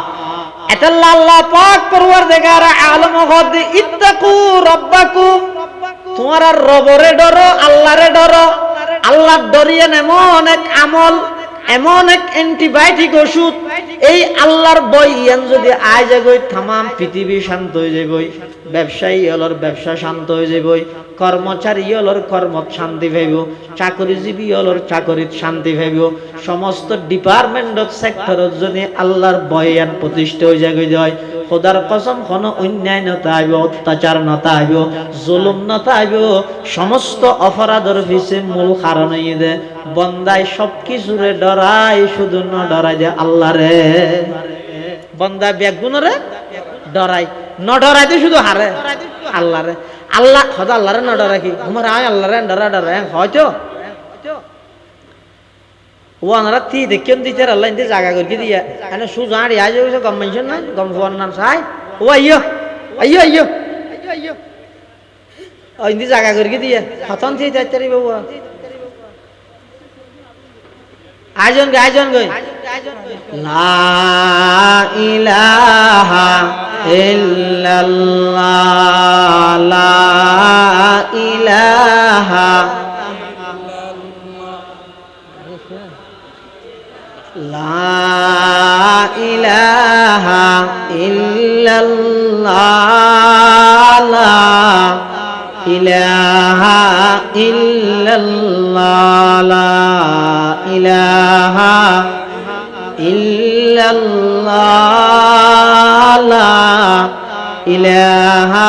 S1: এতাল্লা আল্লাহ পাক পরওয়ারদিগার আলম হদে ইত্তাকু রাব্বাকুম তোমার রবরে ডরো আল্লাহরে ডরো। আল্লাহর ডরিয়ে এমন এক আমল এমন এক অ্যান্টিবায়োটিক ওষুধ এই আল্লাহর বই ইয়ান যদি আয় যাগই তামাম পৃথিবী শান্ত হয়ে যাবই, ব্যবসায়ী হলর ব্যবসা শান্ত হয়ে যাবই, কর্মচারী হলর কর্মত শান্তি পাইব, চাকরিজীবী হলর চাকরিত শান্তি পাইব, সমস্ত ডিপার্টমেন্ট সেক্টরত যদি আল্লাহর বই ইয়ান প্রতিষ্ঠা হয়ে যাগই হয় খোদার কসম কোনো অন্যায় নতাইব, অত্যাচার নতাইব, জুলুম নতাইব। সমস্ত অপরাধের পিছে মূল কারণ দে বন্দায় সব কিছুরে ডরায়, শুধু ন ডরাই দে আল্লাহ রে। বন্দা বেগুনরে ডরাই, ন ডরাই দে শুধু হারে আল্লাহ রে। আল্লাহ খোদা আল্লাহ রে ন ডরাই কি আমার আয় আল্লাহ রে ডরা ডরা হয়তো ওনারা তি দেখিয়ন দিতে আল্লাহ ইনতে জায়গা করে দিয়া এনে সুজ আড়ি আজ গম মেনশন না গম ফোন নাম সাই ও আইয়ো আইয়ো আইয়ো আইয়ো ও ইনতে জায়গা করে দিয়া হতন থি যাইতারি বাবু আয়োজন গই লা ইলাহা ইল্লাল্লাহ লা ইলাহা লা ইলাহা ইল্লাল্লাহ লা ইলাহা ইল্লাল্লাহ লা ইলাহা ইল্লাল্লাহ লা ইলাহা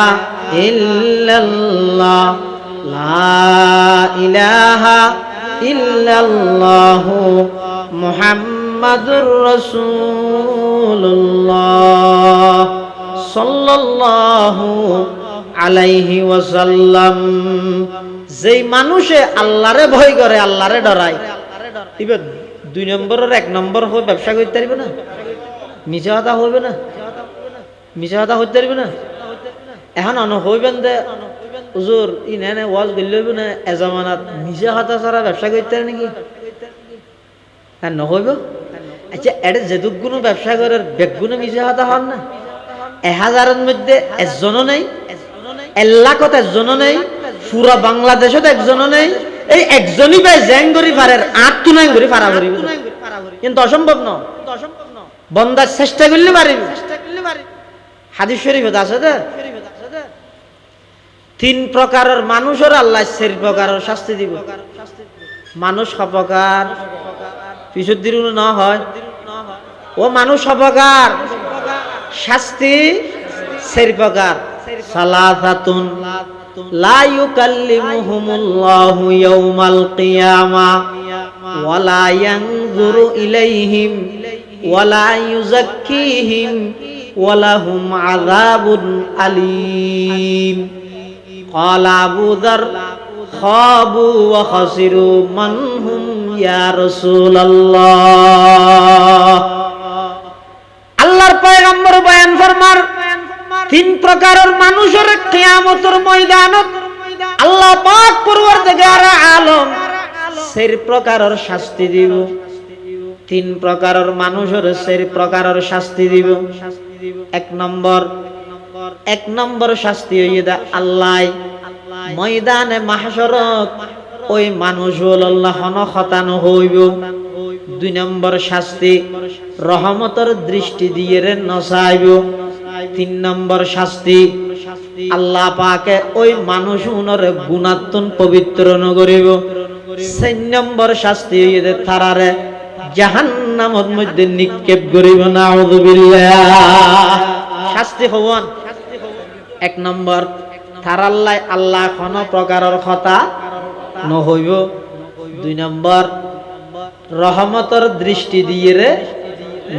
S1: ইল্লাল্লাহ লা ইলাহা ইল্লাল্লাহু মুহাম্মাদুর রাসূলুল্লাহ সাল্লাল্লাহু আলাইহি ওয়াসাল্লাম। যেই মানুষে আল্লাহরে ভয় করে, আল্লাহরে ডরায়, এবার 2 নম্বরের 1 নম্বর হয়ে ব্যবসা করতে পারবে না, মিছা কথা হইবে না, মিছা কথা হইতে পারবে না। এখন অন হইবেন দে হুজুর ইনে ওয়াজ গইল হইবে না এজামানাত মিছা কথা ছাড়া ব্যবসা করতে পারে নাকি? হ্যাঁ নহইব। আচ্ছা এটা যেদুক কোনো ব্যবসা করার বেগুনো মিছা কথা হন না, 1000-এর মধ্যে একজনও নেই, 1 লাখত একজনও নেই, পুরা বাংলাদেশত একজনও নেই। এই একজনই ভাই জ্যাং করি পারে, 8 তুনাই করি পারা করিব, কিন্তু অসম্ভব ন। বন্দার চেষ্টা করলে পারিব। হাদিস শরীফত আছে দে 3 প্রকারের মানুষের আল্লাহ 4 প্রকারের শাস্তি দিব। মানুষ অপকার পিছুর দিন না হয় ও মানুষ অপকার শাস্তি 4 প্রকার। সালাসাতুন লা ইউকাল্লিমুহুমুল্লাহু ইয়াউমাল কিয়ামা ওয়ালা ইয়ানজুরু ইলাইহিম ওয়ালা ইউযাক্কিহিম ওয়ালাহুম আযাবুন আলীম। ক্বালা আবু যার খাবু ওয়া খাসিরু মান হুম ইয়া রাসূলুল্লাহ। আল্লাহর পয়গম্বর বয়ান ফরমার 3 প্রকারের মানুষের কিয়ামতের ময়দানত আল্লাহ পাক পরওয়ারদিগার আলম 4 প্রকারের শাস্তি দিব। 3 প্রকারের মানুষের 4 প্রকারের শাস্তি দিব। 1 নম্বর শাস্তি হইদা আল্লাহ ময়দানে মাহশরত ওই মানুষ আল্লাহ খতানো হইব। 2 নম্বর শাস্তি রহমতের দৃষ্টি দিয়ে রে নসাইব। 3 নম্বর শাস্তি আল্লাহ পাকে ওই মানুষ উনরে গুণাত্মন পবিত্র নগরিব। 4 নম্বর শাস্তি হইদে তারারে জাহান্নামের মধ্যে নিক্ষেপ করিব। নাউযুবিল্লাহ। শাস্তি হওয়ান 1 নম্বর তারাল্লাই আল্লাহ কোন প্রকারের কথা নহইব। 2 নম্বর রহমতের দৃষ্টি দিয়ে রে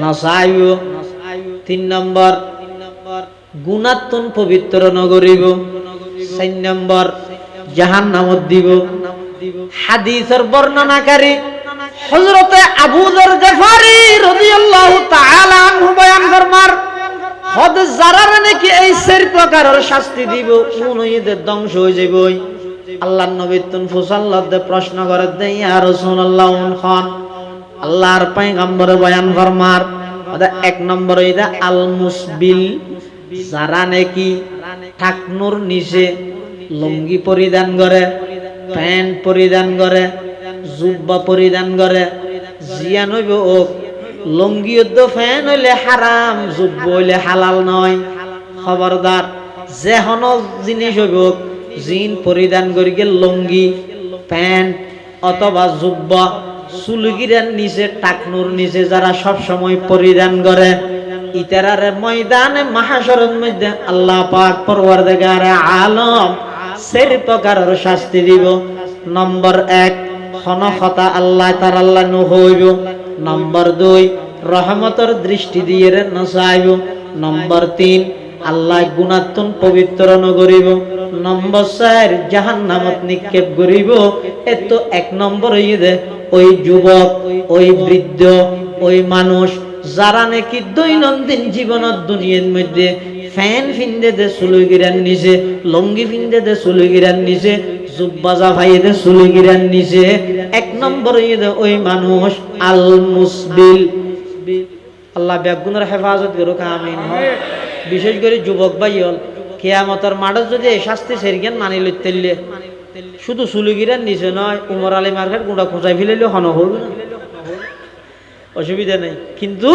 S1: নসাইব। 3 নম্বর গুণাত্মন পবিত্র নগরিব। 4 নম্বর জাহান্নামত দিব। হাদিসের বর্ণনাকারী হযরতে আবু যর গফারি রাদিয়াল্লাহু তাআলা আনহু বয়ান ফরমার হদ যারা নাকি এই 4 প্রকারের শাস্তি দিব উনইদের ধ্বংস হয়ে যাবে। আল্লাহর নবী তুন ফুসাল্লাতে প্রশ্ন করে দে ইয়া রাসূলুল্লাহ খান আল্লাহর পয়গম্বর বয়ান ফরমার 1 নম্বর ইদা আল মুসবিল যারা নাকি ঠাকনুর নিচে লুঙ্গি পরিধান করে, প্যান্ট পরিধান করে, জুব্বা পরিধান করে, জিয়ান হইব ও লুঙ্গি ফ্যান হইলে হারাম, জুব্বা হইলে হালাল নয়। খবরদার যে হন জিনিস হইব জিন পরিধান করি গে লুঙ্গি প্যান্ট অথবা জুব্বা চুলগিরার নিচে টাকনুর নিচে যারা সব সময় পরিধান করে ইতারারে ময়দানে মাহশরের মধ্যে আল্লাহ পাক পরওয়ারদিগার আলম চার প্রকারের শাস্তি দিব। নম্বর 1 খনখতা আল্লাহ তার আল্লাহ নহইব। নম্বর 2 রহমতের দৃষ্টি দিয়ে নচাইব। নম্বর 3 আল্লাহ গুণাত্মন পবিত্র নগরিব। নম্বর 4 জাহান্নামত নিক্ষেপ করিব। এত 1 নম্বর হইয়ে ওই যুবক, ওই বৃদ্ধ, ওই মানুষ যারা নাকি দৈনন্দিন জীবনের দুনিয়ার মধ্যে ফ্যান ফিন্দে দে সুলুগিরান নিছে, লঙ্গি ফিন্দে দে সুলুগিরান নিছে, জুব্বাজা ভাইয়ে দে সুলুগিরান নিছে। 1 নম্বর হইয়ে ওই মানুষ আল মুসবিল। আল্লাহ বেগুনের হেফাজত করুক, আমিন। বিশেষ করে যুবক ভাই হল কিয়ামতের মাঠে যদি এই শাস্তি সেরগেন মানি লইতেলে শুধু সুলুগিরান নিচে নয়, উমর আলী মার্কেট গুঁড়া খোঁচাই ফেলেলেও হন হল না, অসুবিধা নেই। কিন্তু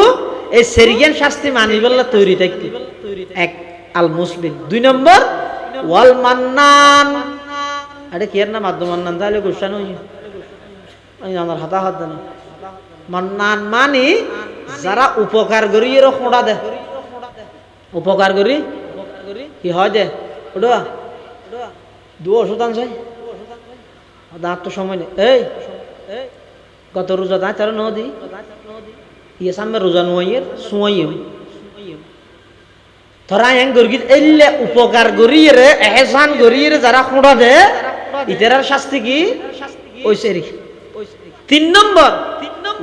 S1: এই সেরগেন শাস্তি মানি বললে তৈরি থাকতে 1 আল মুসবিল। 2 নম্বর ওয়াল মান্নান। আরে কি এর নাম আব্দু মান্নান, তাহলে গুসান আমার হাতা হাত দেন। মান্নান মানি যারা উপকার করি এর খোঁড়া দেয়, উপকার করি কি হয় দে ওটা দু ওষুধ আনছে দাঁত তো সময় নেই। এই গত রোজা দাঁত তার নদী ইয়ে সামনে রোজা নোয়াইয়ের সোয়াইম তোরা হ্যাং গর্গিত এলে উপকার করিয়ে রে এহসান করিয়ে রে যারা খোঁড়া দে ইতার শাস্তি কি ওইসে রে। 3 নম্বর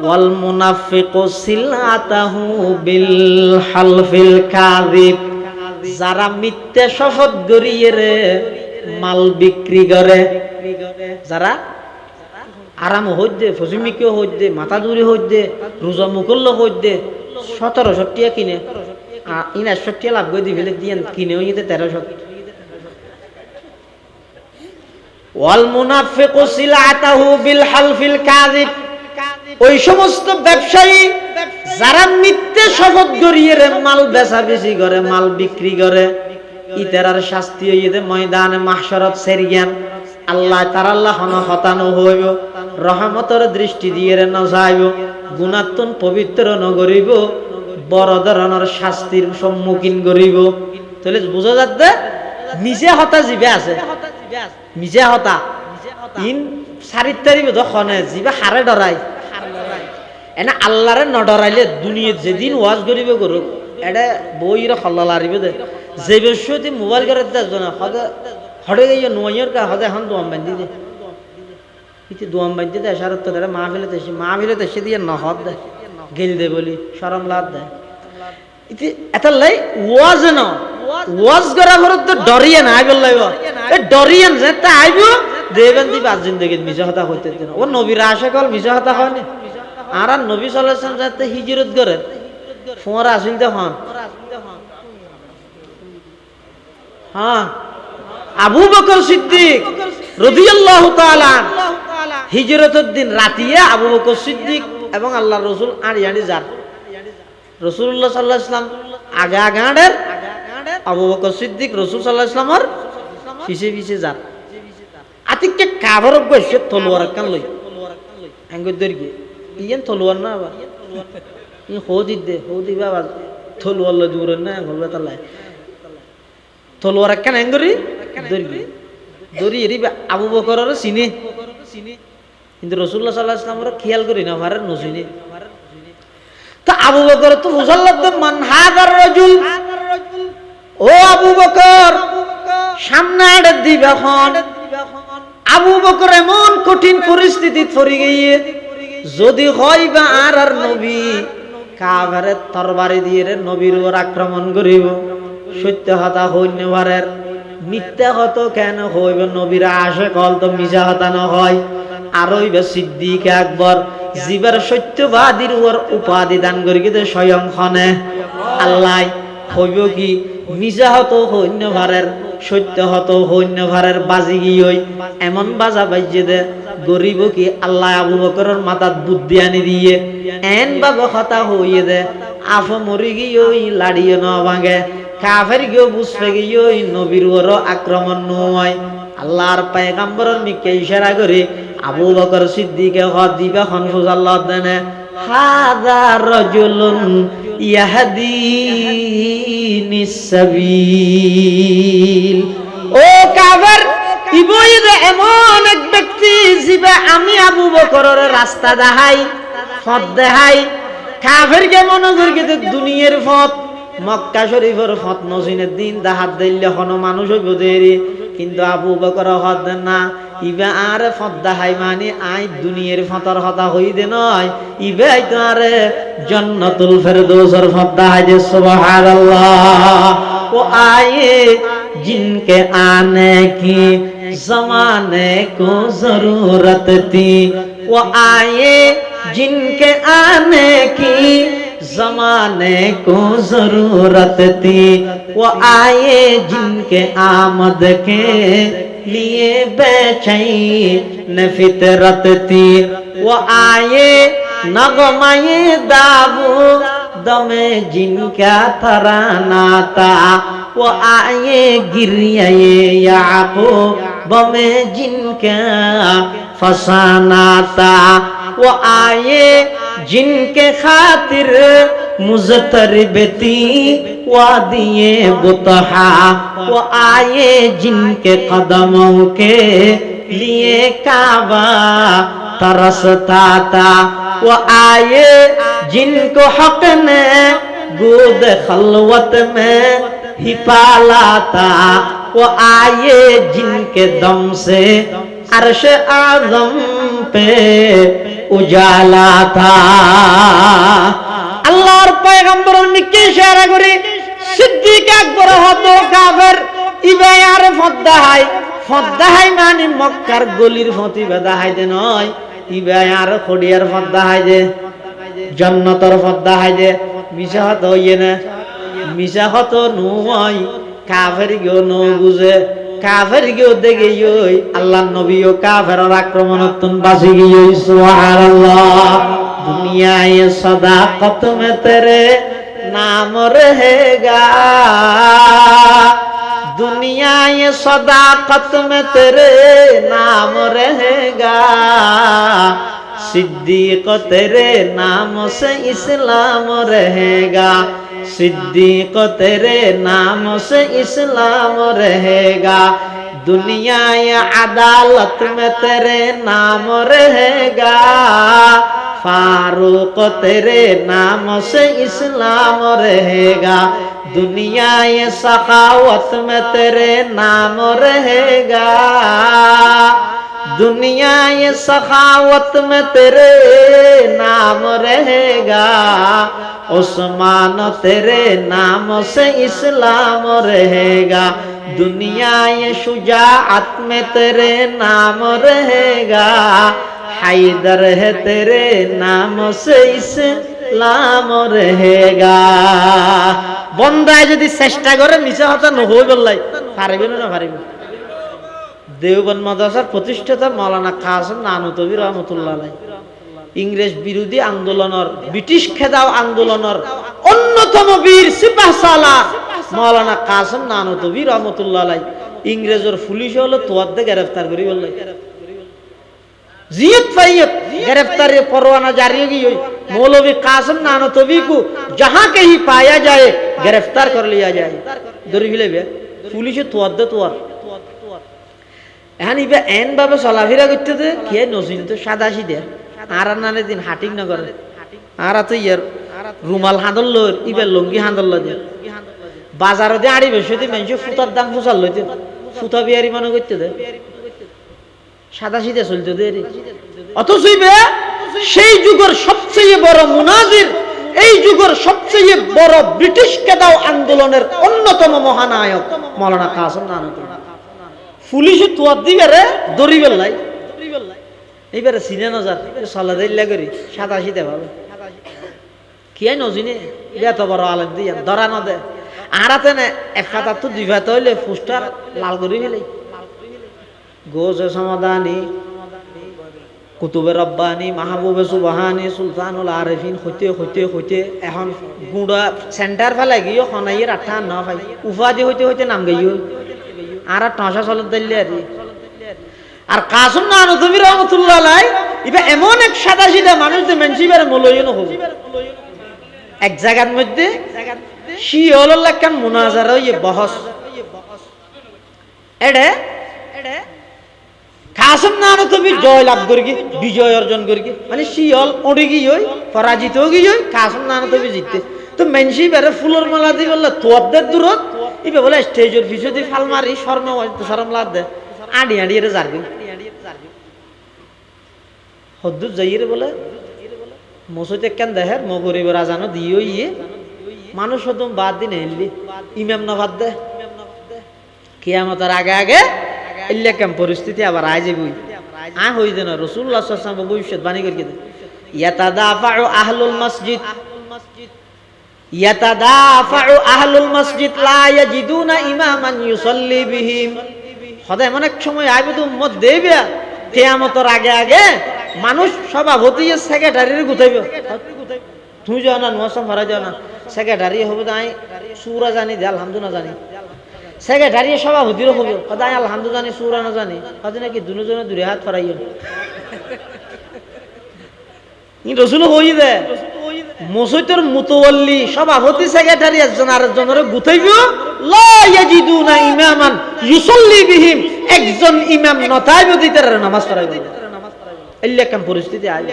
S1: ওয়াল মুনাফিকু সিলাতাহু বিল হালফিল কাযিব। যারা মিথ্যা শপথ করিয়ে রে মাল বিক্রি করে, যারা আরাম হইতে ফজিমিকে হইতে মাথা দূরে হইতে রোজা মুকল্ল হইতে 1700 টাকা কিনে ইন 100 টাকা লাভ করে দিবে দিয়ে কিনে হইতে 1300। ওয়াল মুনাফিকু সিলাতাহু বিল হালফিল কাযিব। ওই সমস্ত ব্যবসায়ী যারা মিথ্যে শপথ করিয়ে মাল বেচা বেচি করে, মাল বিক্রি করে, ইতার শাস্তি হইয়ে ময়দানে মাহশরত সেরিয়ান আল্লাহ তার আল্লাহ হতানো হইব, রহমতের দৃষ্টি দিয়ে নজাইব, গুণাত্মন পবিত্র নগরিব, বড় ধরনের শাস্তির সম্মুখীন করিব। তাহলে বোঝা যাচ্ছে নিজে হতা জিবে আছে, নিজে হতা ইন 4 তারিখ দখনে জিবে হারে ডরাই এনে আল্লাহরে নডরাইলে দুনিয়া যেদিন ওয়াজ করিবে করুক এটা বইর খল্লা লারিব দে। যে বেশি মোবাইল করে না হদে হড়ে গিয়ে নোয়াইয়ের কা হদে এখন দোয়াম বান্ধি দে, ইতি দোয়াম বান্ধি দে সারত তো মা ফেলে তেসে দিয়ে নহদ দে গেল দে বলি সরম লাভ দেয়। ইতি এত লাই ওয়াজ ন ওয়াজ করা ঘর তো ডরিয়ে না আইব লাইব এ ডরিয়েন যে তা আইব দেবেন দি বাজ জিন্দেগি মিছা কথা হইতে না। ও নবীর আশেকল মিছা কথা হয় না। আর নবী সাল্লাল্লাহু আলাইহি ওয়াসাল্লাম যাতে হিজরত করে ফোঁরা আসিল তো হন হ্যাঁ আবু বকর সিদ্দিক রাদিয়াল্লাহু তাআলা হিজরতের দিন রাতিয়া আবু বকর সিদ্দিক এবং আল্লাহর রাসূল আড়ি যান। রাসূলুল্লাহ সাল্লাল্লাহু আলাইহি ওয়াসাল্লাম আগা আগাড়ের আবু বকর সিদ্দিক রাসূল সাল্লাল্লাহু আলাইহি ওয়াসাল্লামর পিছে পিছে যান। আতিককে কাভার বসে তলোয়ার কান লই আঙ্গুর দরগে ইয়েন তলোয়ার না আবার ই হোদি দে হোদি বাবা তলোয়ার ল দূর না গলবে তালাই তলোয়ার কান আঙ্গুরি দরগে দরি এরি আবু বকরের চিনি কিন্তু রাসূলুল্লাহ সাল্লাল্লাহু আলাইহি ওয়াসাল্লামর খেয়াল করি না মারে নসিনি। তো আবু বকর তো মুসাল্লাত মান হাদার রাজুল, ও আবু বকর সামনে আড়ে দিবা খন। আবু বকর এমন কঠিন পরিস্থিতি পড়ে গিয়ে যদি হয় বা আর নবী কাভারের তরবারি দিয়ে নবীর উপর আক্রমণ করিব, সত্য হতা হইন পারের মিথ্যা হত কেন হইব, নবীর আশে কল তো মিছা হতা ন হয়। আর হইবে সিদ্দিক আকবর জীবের সত্যবাদীর উপর উপাধি দান করি কিন্তু স্বয়ং খনে আল্লাহ হইব কি মিছা হত হইন পারের সত্য হত হইন পারের বাজি গিয়ে এমন বাজা বাজ্যে দে গরিব কি আল্লাহ আবু বকরের মাথাত বুদ্ধি আনি দিয়ে এন বাবা হতা হইয়ে দে আফ মরি গিয়ে লাড়িয়ে ন ভাঙে কাফের গিয়ে বুঝবে গিয়ে নবীর ওর আক্রমণ নয়। আল্লাহর পয়গম্বরের মিকে ইশারা করে আবু বকর সিদ্দিকে হদ দিবে খনফুজ আল্লাহ দেনে হাযা রাজুলুন ইয়াহদিনিস সাবিল। ও কাফের, ইবইদ এমন এক ব্যক্তি যিবা আমি আবু বকরের রাস্তা দেখাই, পথ দেখাই। কাফেরকে মনোযোগ দিতে দুনিয়ার পথ, মক্কা শরীফের পথ নসিনের দিন দাহাত দিলে কোনো মানুষ হইব দেরি, কিন্তু আবু বকর হদ দেন না। ইবা আর পথ দেখাই মানে আই দুনিয়ার পথর কথা হইতে নয়, ইবাই তো আর জান্নাতুল ফেরদৌসের পথ দেখাই দে। সুবহানাল্লাহ। ও আয়ে जिनके आने की जमाने को जरूरत थी, वो आए जिनके आने की जमाने को जरूरत थी, वो आए जिनके आमद के लिए बेचैन फितरत थी, वो आए नगमाए दावू दमे जिनका तराना था, वो आए गिरिए याकूब में जिनका फसाना था, वो आए जिनके खातिर मुज़तरिब थी वादिए बुतहा, वो आए जिनके कदमों के लिए काबा तरसता था, वो आए जिनको हक ने गोद खलवत में ही पाला था, वो आए जिनके दम से अर्श आज़म पे उजाला था। আল্লাহর পয়গম্বরের নিকে ইশারা করে সিদ্দিক আকবর হতো কাফের, ইবাই আর ফদ্দাহাই মানে মক্কার গলির ফতি বেদাহাই দে নয়, ইবাই আর খড়িয়ার ফদ্দাহাই দে, জান্নাতের ফদ্দাহাই দে। মিশা হত হইয়ে না, মিশা হত নয়। কাফের গিয়ে ন বুঝে, কাফের গিয়ে দেখে আল্লাহ নবীও কাফের আক্রমণত্তুন বাঁচি গিয়ে। সুবহানাল্লাহ। दुनिया ये सदाकत में तेरे नाम रहेगा, दुनिया ये सदाकत में तेरे नाम रहेगा, सिद्दीक तेरे नाम से इस्लाम रहेगा, सिद्दीक तेरे नाम से इस्लाम रहेगा, दुनिया ये अदालत में तेरे नाम रहेगा, फारूक तेरे नाम से इस्लाम रहेगा, दुनिया ये सखावत में तेरे नाम रहेगा, दुनिया ये सखावत में तेरे नाम रहेगा, उस्मान तेरे नाम से इस्लाम रहेगा, दुनिया ये शुजाअत में तेरे नाम रहेगा, हैदर है तेरे नाम से इस्लाम रहेगा। বন্দায় যদি চেষ্টা করে মিছা কথা নহই বললাই পারবে না পারবে। দেওবন্দ মাদ্রাসার প্রতিষ্ঠাতা মাওলানা কাসেম নানুতবী রহমতুল্লাহ আলাইহি ইংরেজ বিরোধী আন্দোলনের, ব্রিটিশ খেদাও আন্দোলনের অন্যতম বীর সিপাহসালার মাওলানা কাসেম নানুতবী রহমতুল্লাহ আলাইহি ইংরেজের পুলিশ হলো তোয়াদ্দে গ্রেফতার করি বললাই। जियत फैयत गिरफ्तारी परवाना जारी होगी। मौलवी कासिम नानतवी को जहां कहीं पाया जाए गिरफ्तार कर लिया जाए। दरी फिले बे पुलिस তোয়াদ্দে তোয়ার এখন ইবে এন ভাবে চলাফেরা করতে কে নসিন তো সাদা সিধে আর নানে দিন হাটিং না করে আর তো ইয়ার রুমাল হাঁদল লর ইবে লঙ্গি হাঁদল লর বাজারে দিয়ে আড়ি বেশি দি মানুষ ফুটার দাম ফুসাল লইতে ফুটা বিয়ারি মনে করতে দে সাদা সিধে চলতে দে। অথচ সেই যুগের সবচেয়ে বড় মুনাজির, এই যুগের সবচেয়ে বড় ব্রিটিশ কেদাও আন্দোলনের অন্যতম মহানায়ক মাওলানা কাসেম নানুতবী পুলিশে তোয়ার দিবে রে দড়ি বেল্লাই এইবারে চিনে নজার সালাদাইল্লা করি সাদা সিধে ভাবে কি নজিনে এত বড় আলেম দিয়ে ধরা না দে আরাতে না এক ফাতা তো দুই ফাতা হইলে পোস্টার লাল করি ফেলে গোসে সমাদানি কুতুবে রব্বানি মাহবুবে সুবহানি সুলতানুল আরিফিন হইতে হইতে হইতে এখন গুড়া সেন্টার ফেলে গিয়ে খনাইয়ের 58 ভাই উপাধি হইতে হইতে নাম গইও আর ঠাসা চলত দিলে আর কাসেম নানুতবী রহমাতুল্লাহ আলাইহি ইবা এমন এক সাদা সিধা মানুষ যে মেনসিবার মলয় ন হবে এক জায়গার মধ্যে শিওলের লেখান মুনাজারা হইয়ে বহস এডে কাসম নানো তুমি জয় লাভ করি বিজয় অর্জন করি মানে শিওল ওড়ে গিয়ে পরাজিত গিয়ে কাসম নানো তুমি জিততে তো মেনসি বেড়ে ফুলের মালা দিয়ে বললে তোদের দূরত এবার বলে স্টেজের পিছু দিয়ে ফাল মারি শরম লাদ দে আড়ি আড়ি এর যারবি হদ্দুর যাইয়ে বলে মসজিদে কেন দেহের মগরিব রাজানো দিও ইয়ে মানুষ হদম বাদ দিন এলি ইমাম না বাদ দে কিয়ামতের আগে আগে এলে কেম পরিস্থিতি আবার আয় যাবি হই দেন রাসূলুল্লাহ সাল্লাল্লাহু আলাইহি ওয়াসাল্লাম ভবিষ্যৎ বাণী করে দেন ইয়াতাদাফাউ আহলুল মসজিদ ইয়াতাদাফাউ আহলুল মসজিদ লা ইয়াজিদুনা ইমামান ইউসাল্লি বিহিম খোদা এমন এক সময় আইবে তো উম্মত দেবে কিয়ামতের আগে আগে মানুষ সভাপতি সেক্রেটারির গুতাইবে তুই যাও না নোয়াসাম ভরা যাও না সেক্রেটারি হবে তাই সুরা জানি দে আলহামদুলিল্লাহ জানি সেক্রেটারি সভাপতিরও হবে তাই আলহামদুলিল্লাহ জানি সুরা না জানি কাজে নাকি দুজনে দূরে হাত ফরাইও রসুল হই দে মসজিদের মুতওয়াল্লি সভাপতি সেক্রেটারি একজন আরেকজনের গুতাইব লা ইয়াজিদুনা ইমামান ইউসাল্লি বিহিম একজন ইমাম নতাইব দিতে নামাজ পড়াইব এল্লা কাম পরিস্থিতি আই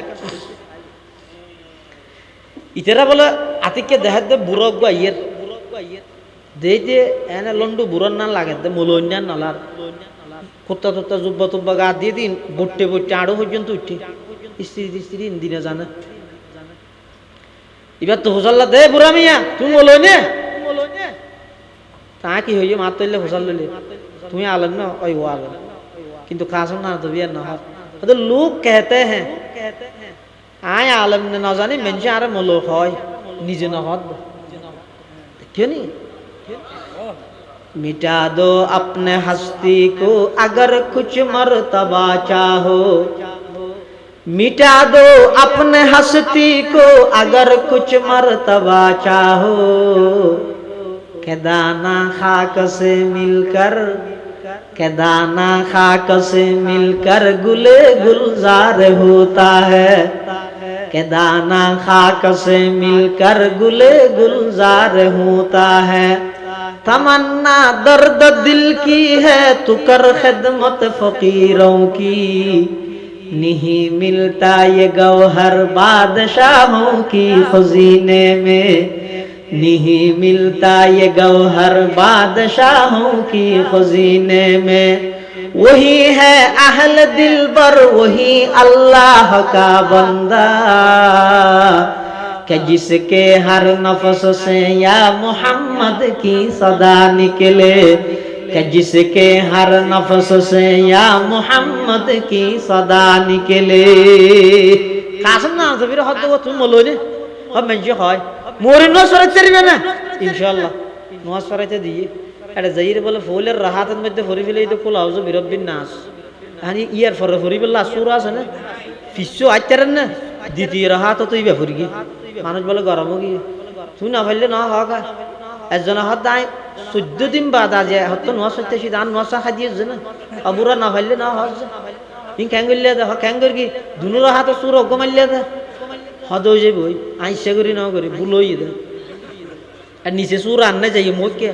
S1: ইতেরা বলে আতিকে দেখাত দে বুড়ো গাইয়ের দে যে এনে লন্ডু বুড়ার না লাগে দে মলন্যান নালার কুত্তা তুত্তা জুব্বা তুব্বা গা দিয়ে দিন বট্টে বট্টে আড়ো পর্যন্ত উঠি স্ত্রী দিনে জানে এবার তো হোসাল্লা দে বুড়া মিয়া তুমি বলো নে তা কি হইয়ে মাত তৈলে হোসাল লইলে তুমি আলেম না ওই ও আলেম কিন্তু কাসম না তো বিয়ার না तो लोग कहते हैं आय आलम ने ना जाने मेंशे आरे मलोक होय निजे ना होत क्यों नहीं मिटा दो अपने हस्ती को अगर कुछ मर्तबा चाहो मिटा दो अपने हस्ती को अगर कुछ मर्तबा चाहो के दाना खाक से मिलकर के दाना खाक से मिलकर गुले गुलजार होता है के दाना खाक से मिलकर गुले गुलजार होता है तमन्ना दर्द दिल की है तू कर खिदमत फकीरों की नहीं मिलता ये गौहर बादशाहों की खजीने में नहीं मिलता ये गौहर बादशाहों की खजीने में वही है अहल दिलबर वही अल्लाह का बंदा कि जिसके हर नफ्स से या मोहम्मद की सदा निकले कि जिसके हर नफ्स से या मोहम्मद की सदा निकले कासम ना तो फिर हद वो तुम बोलो ने अब मैं जो है मोरे नो सराते रिबे ना इंशाल्लाह नो सराते दिए এটা যাইরে বলে ফুলের রাহাতের মধ্যে ফরি ফেলে তো কুল আউযু বিরাব্বিন নাস হানি ইয়ার ফরি বললা সূরা আছে না ফিসো আইতারেন না দ্বিতীয় রাহাত তো ইবা ফরি কি মানুষ বলে গরম কি তুই না ফেললে না হকা একজন হাত দাই 14 দিন বাদ আজ হত নো সত্যি দান নো সা খাদিয়ে না আবুরা না ফেললে না হজ ইন ক্যাঙ্গলে দে ক্যাঙ্গর কি দুনো রাহাত সূরা গমাইলে দে হদ হই যাবে ওই আইসা করি না করি ভুল হই দে আর নিচে সূরা আননে যাই মোকে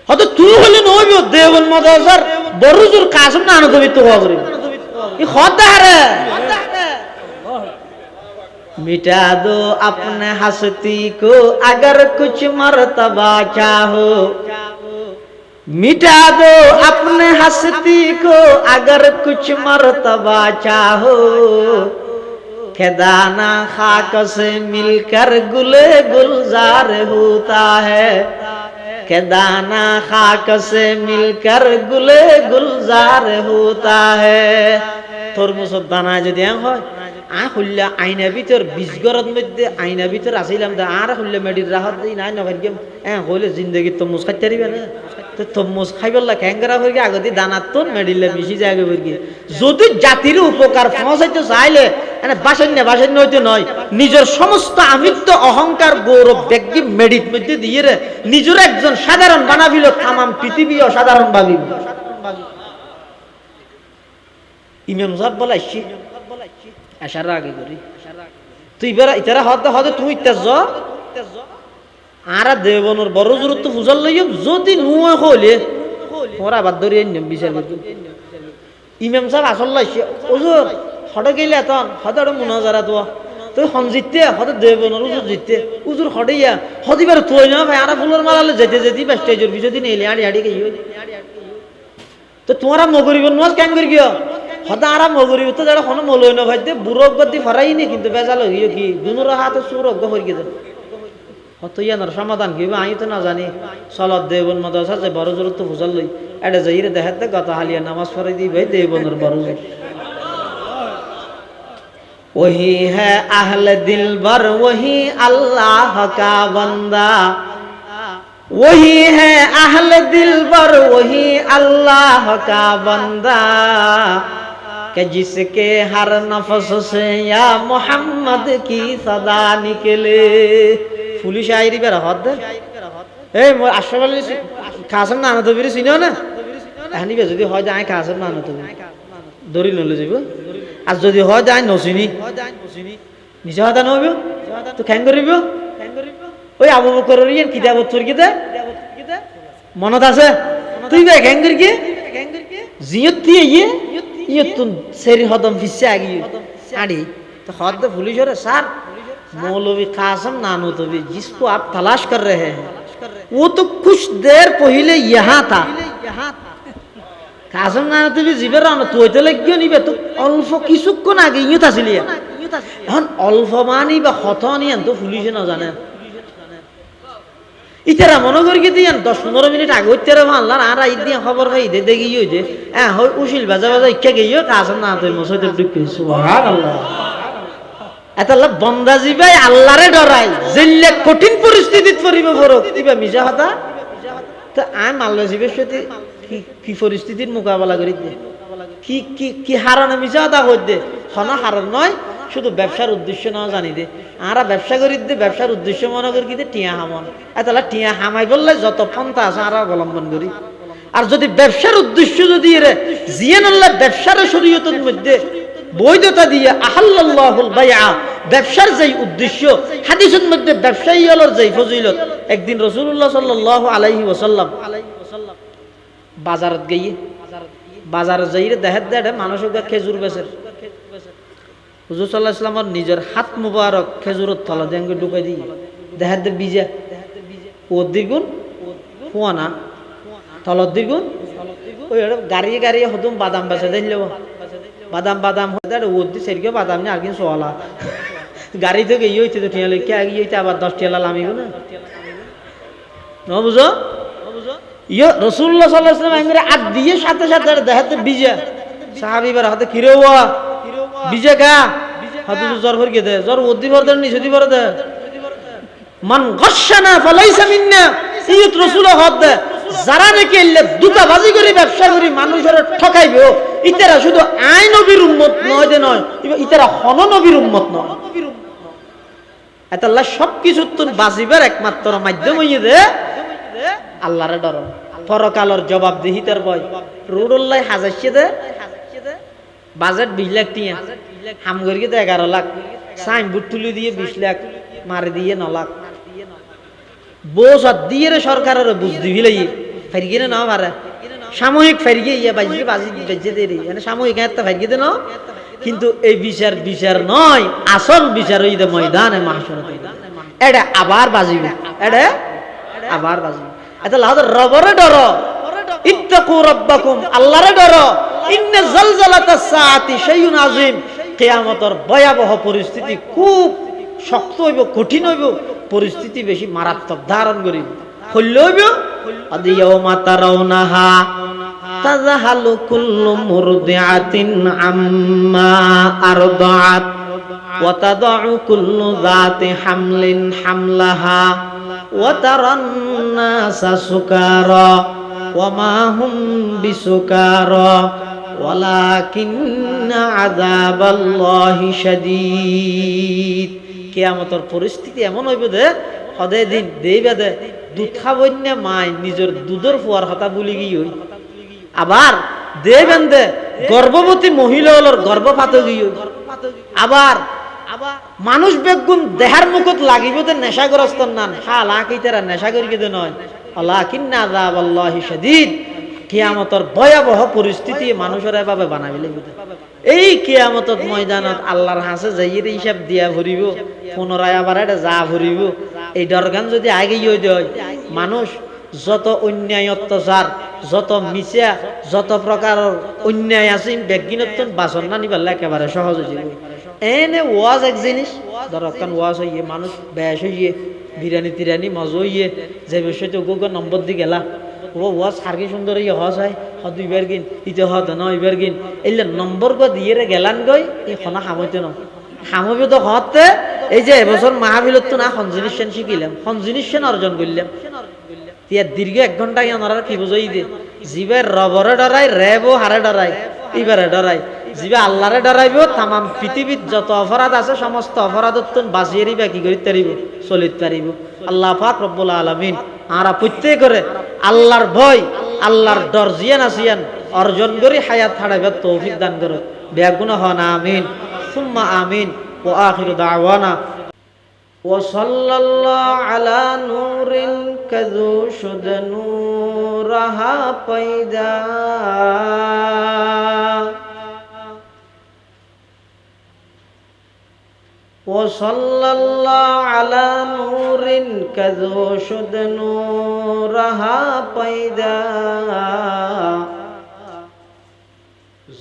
S1: হয়তো তুই হলে নবী দেবল মাদাসার বরুজুর কাসম না আনো তুমি তো হবে এই খোদা রে मिटा दो अपने हस्ती को अगर कुछ मर्तबा चाहो मिटा दो अपने हस्ती को अगर कुछ मर्तबा चाहो के दाना खाक से मिलकर गुले गुलजार होता है के दाना खाक से मिलकर गुले गुलजार होता है तरमुजर दाना যদি হয় খুললে আইনা ভিতর 20 গরত মধ্যে আইনা ভিতর আসিলাম দা আর খুললে মেডির রাহত দেই না না ভাই হইলে জিন্দেগি তরমুজ খাইতে পারিবে না তো তরমুজ খাইবলা ক্যাঙ্গারা হইগে আগদি দানাত তো মেডিলে মিশি যাবে হইগে যদি জাতির উপকার পৌঁছাইতে চাইলে মানে বাসন্য হইতে নয় নিজের সমস্ত আমিত্ব অহংকার গৌরব ব্যক্তি মেডিট মধ্যে দিয়ে রে নিজের একজন সাধারণ বানাবিল তামাম পৃথিবী অসাধারণ ভাবিব ইমাম সাহেব বলাইছি আশার আগে করি তুই বেড়া ইতারা হতে হতে তুই তেজ আর দেবনের বড় জরুর তো ফুজাল লইব যদি নুয়া হলে ওরা আবার ধরিয়ে নিয়ম বিচার করতো ইমাম সাহেব আসল লাইছে ওজোর হঠাৎ গেলে তখন হঠাৎ মুনাজারা তো তুই হন জিততে হঠাৎ দেবনের উজুর জিততে উজুর হঠাইয়া হদিবার তুই না ভাই আর ফুলের মালালে যেতে যেতে বা স্টেজের পিছনে দিন এলে আড়ি আড়ি গিয়ে তো তোমারা মগরিব নামাজ কেন করি গিয়ে হদা আর মগরিব তো যারা কোনো মলই না ভাই বুড়ো গতি ফরাই নি কিন্তু বেজাল হইও কি দুনুর হাতে সুর অজ্ঞ হয়ে গেছে হত ইয়ানোর সমাধান কি আমি তো না জানি সলাদ দেবন মাদ্রাসা যে বড় জোর তো ফুজাল লই এটা যাইরে দেখাতে গত হালিয়া নামাজ পড়াই দিই ভাই দেবনের বড় জোর वही है अहले दिल बर वही अल्लाह का बंदा वही है अहले दिल बर वही अल्लाह का बंदा कि जिसके हर नफ्स से या मोहम्मद की सदा निकले फुली शायरी पे रहत दे ए मोर अशरफ अली कासम नाना तो बिरी सिनो ना एहनी बे जदी হয় যায় কাসম নানা তো দরি ললে যাইব আর যদি হয় যায় নসিনি নিজে হাতা নইব তো কেন করিব ওই আবু বকরের ইয়ান কিতাবত পড়ি দে মনত আছে তুই বে কেন করি কি জিয়ত দিয়ে ইয়তুন সেরি হদম ফিসে আগি আড়ি तो हद पुलिस रे सर मौलवी कासम नानोतवी जिसको आप तलाश कर रहे हैं वो तो कुछ देर पहले यहाँ था কাসম নানোতবি জিবের রান তুই তো লাগিও নিবে তো অল্প কিছুক্ষণ আগে ইয়ত আসিলি এখন অল্প মানি বা হতনি তো পুলিশে না জানে ইতারা মনে করি কি দিয়ান 10-15 মিনিট আগে হইতেরে মানলার আর আই দিয়া খবর পাই দে দেখি হইছে হ্যাঁ হই উশিল বাজা বাজা ইচ্ছা গইও কাসম নানোতবি মসজিদের ঢুকে সুবহানাল্লাহ এতলা বন্দা জিবাই আল্লাহরে ডরাই জেলে কঠিন পরিস্থিতিত পড়িব বড় কিবা মিজা কথা তো আই মাল্লা জিবের সাথে কি পরিস্থিতির মোকাবেলা করি দে কি কি কি হারানো মিশা দা হই দে হনা হারান নয় শুধু ব্যবসার উদ্দেশ্য না জানি দে আরা ব্যবসা করি দে ব্যবসার উদ্দেশ্য মনে করি দে টিয়া হামন এতলা টিয়া হামাই বললে যত পন্থা আছে আরা অবলম্বন করি আর যদি ব্যবসার উদ্দেশ্য যদি রে জিয়ান আল্লাহ ব্যবসার শরীয়তের মধ্যে বৈধতা দিয়ে আহাল্লাল্লাহুল বাইআ ব্যবসার যেই উদ্দেশ্য হাদিসের মধ্যে ব্যবসায়ী হলোর যেই ফজিলত একদিন রাসূলুল্লাহ সাল্লাল্লাহু আলাইহি ওয়াসাল্লাম বাজারত গিয়ে বাজারে যাইরে দেখাত দেড়ে মানুষের খেজুর বেচে হুজুর সাল্লাল্লাহু আলাইহি ওয়াসাল্লামের নিজের হাত মুবারক খেজুরের তলা দেঙ্গে ঢুকাই দিয়ে দেখাত দে বিজা ও দ্বিগুণ ফুয়ানা তলত দ্বিগুণ ওই গাড়িয়ে গাড়িয়ে হতুম বাদাম বেচে দেন লেব বাদাম হতে ও দি সেরকে বাদাম নি আর কিন সোয়ালা গাড়ি থেকে ইয়ে হইতে তো টিয়া লেখে আগে হইতে আবার 10 টিয়া লামিব না ন বুঝো ইয়ে রাসূলুল্লাহ সাল্লাল্লাহু আলাইহি ওয়াসাল্লাম আঙ্গুরে আদ দিয়ে সাথে সাথে দেখাতে বিজা সাহাবীবার হাতে কিরে ওয়া বিজা কা হাতে জ্বর ভর কে দে জ্বর ওদি ভর দেন নি যদি ভর দে মান গাশানা ফালাইসা মিন্না ইয়ত রাসূলুল্লাহ হাত দে যারা নাকি এলে দুটাবাজি করে ব্যবসা করি মানুষের ঠকাইবে ইতারা শুধু আই নবীর উম্মত নয় যে নয় ইতারা হন নবীর উম্মত নয় এত আল্লাহ সবকিছু তুন বাঁচিবার একমাত্র মাধ্যম হইয়ে দে আল্লাহরে ডর পরকালের জবাবদিহিতার ভয় রুডুল্লাহ হাজারছে দে বাজেট 20 লাখ টিয়া হাম করি দে 11 লাখ সাইনবোর্ড তুলি দিয়ে 20 লাখ মারি দিয়ে 9 লাখ বোঝ দিয়ে রে সরকারের বুঝ দিবি লাই ফেরিয়ে না পারে সাময়িক ফেরিয়ে ইয়া বাজি বাজি বেজে দে মানে সাময়িক একটা ফেরিয়ে দে না কিন্তু এই বিচার নয় আসল বিচার হইতে ময়দানে মাহশরে এটা আবার বাজিবে এটা আবার বাজিবে এটা লাদ রবরে ডর ইত্তাকু রাব্বাকুম আল্লাহরে ডর ইন্না জালজালাতাস সাআতি শাইউন আযীম কিয়ামতের ভয়াবহ পরিস্থিতি খুব শক্ত হইব কঠিন হইব পরিস্থিতি বেশি মারাত্মক ধারণ করিব হইল হইব আদিয়াউমা তারাউনাহা তাযহালু কুল্লু মুরদিআতিন আম্মা আরদাআত ওয়া তাদউ কুল্লু যাতি হামলিন হামলাহা ওয়া তারান নাসা সুকারা ওয়া মা হুম বিসুকারা ওয়ালাকিন্না আযাবাল্লাহি শাদীদ কিয়ামতের পরিস্থিতি এমন হইব যে সদায় দিন দেইবা দে দুধ খাবই না মাই নিজের দুধের ফুয়ার কথা ভুলি গিয়ে আবার দেবেন দে গর্ভবতী মহিলা হলোর গর্ভপাত গিয়ে আবার মানুষ বেগুন দেহার মুখত লাগিব তো নেশাগ্রস্ত নান হালা কি তারা নেশা করি কেদে নয় আল্লাহ কিন্না আযাবাল্লাহি শাদীদ কিয়ামতের ভয়াবহ পরিস্থিতি মানুষের এভাবে বানাবি লাগিব এই কিয়ামতত ময়দানত আল্লাহর হাসে যাইয়ে হিসাব দিয়া ভরিব পুনরায় আবার এটা যা ভরিব এই দরগান যদি আগে হয়ে যায় মানুষ যত অন্যায় অত্যাচার যত মিছা যত প্রকারের অন্যায় আছে বেগিনত বাসন না নিবার একেবারে সহজ হয়ে যাবে এনে ওয়াজ এক জিনিস দরকার ওয়াজ হইয়ে মানুষ বেশ হইয়ে বিরিয়ানি তিরানি মজা হইয়ে যে বিষয়টা গোগো নম্বর দি গেলা ও ওয়াজ সার্কি সুন্দর ইয়ে হস হয় দুইবার গিন ইতে হত ন এবার গিন এলে নম্বর গো দিয়ে গেলান গই এই খনা সামইতে ন সামইবে তো হতে এই যে এবছর মাহফিলত তো না সঞ্জিনিস সেন শিখিলাম সঞ্জিনিস সেন অর্জন করলাম তিয়া দীর্ঘ 1 ঘন্টা ইয়ানারা কি বুঝাই দে জিবে রবরে ডরাই রেবো হারে ডরাই ইবারে ডরাই জিবে আল্লাহরে ডরাইব তামাম পৃথিবীত যত অপরাধ আছে সমস্ত অপরাধত বাঁচিয়ে রিবা কি করিতে পারিব চলিতে পারিব আল্লাহ পাক রব্বুল আলামিন আরা প্রত্যেক করে আল্লাহর ভয় আল্লাহর ডর জিয়ান আসিয়ান অর্জন করি হায়াত ছাড়াইবার তৌফিক দান করো বেগুনা হন আমিন সুম্মা আমিন ও আখিরু দাওয়ানা وصلى الله على نور كذو شد نورها پیدا وصلى الله على نور كذو شد نورها پیدا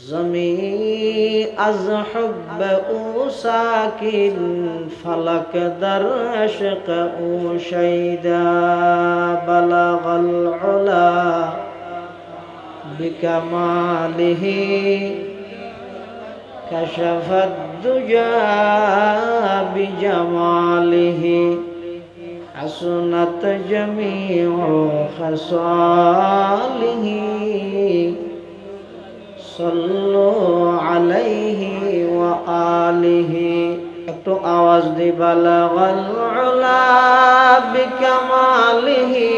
S1: زمین از حب او ساکن فلک در عشق او شیدا بلغ العلا بکماله کشف الدجى بجماله حسنت جمیع خصاله صلوا عليه وآله একটু আওয়াজ দি বালাগাল উলা বিকামালিহি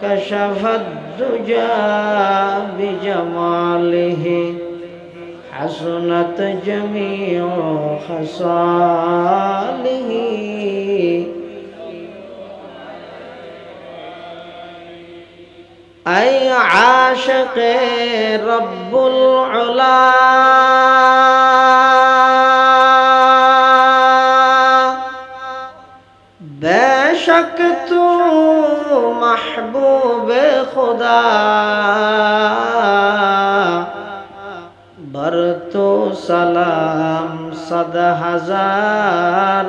S1: কাশাফাদ দুজা বিজামালিহি হাসনাত জামিউ খাসালিহি أي عاشق رب العلا बेशक तू महबूब खुदा बर तो सलाम 100,000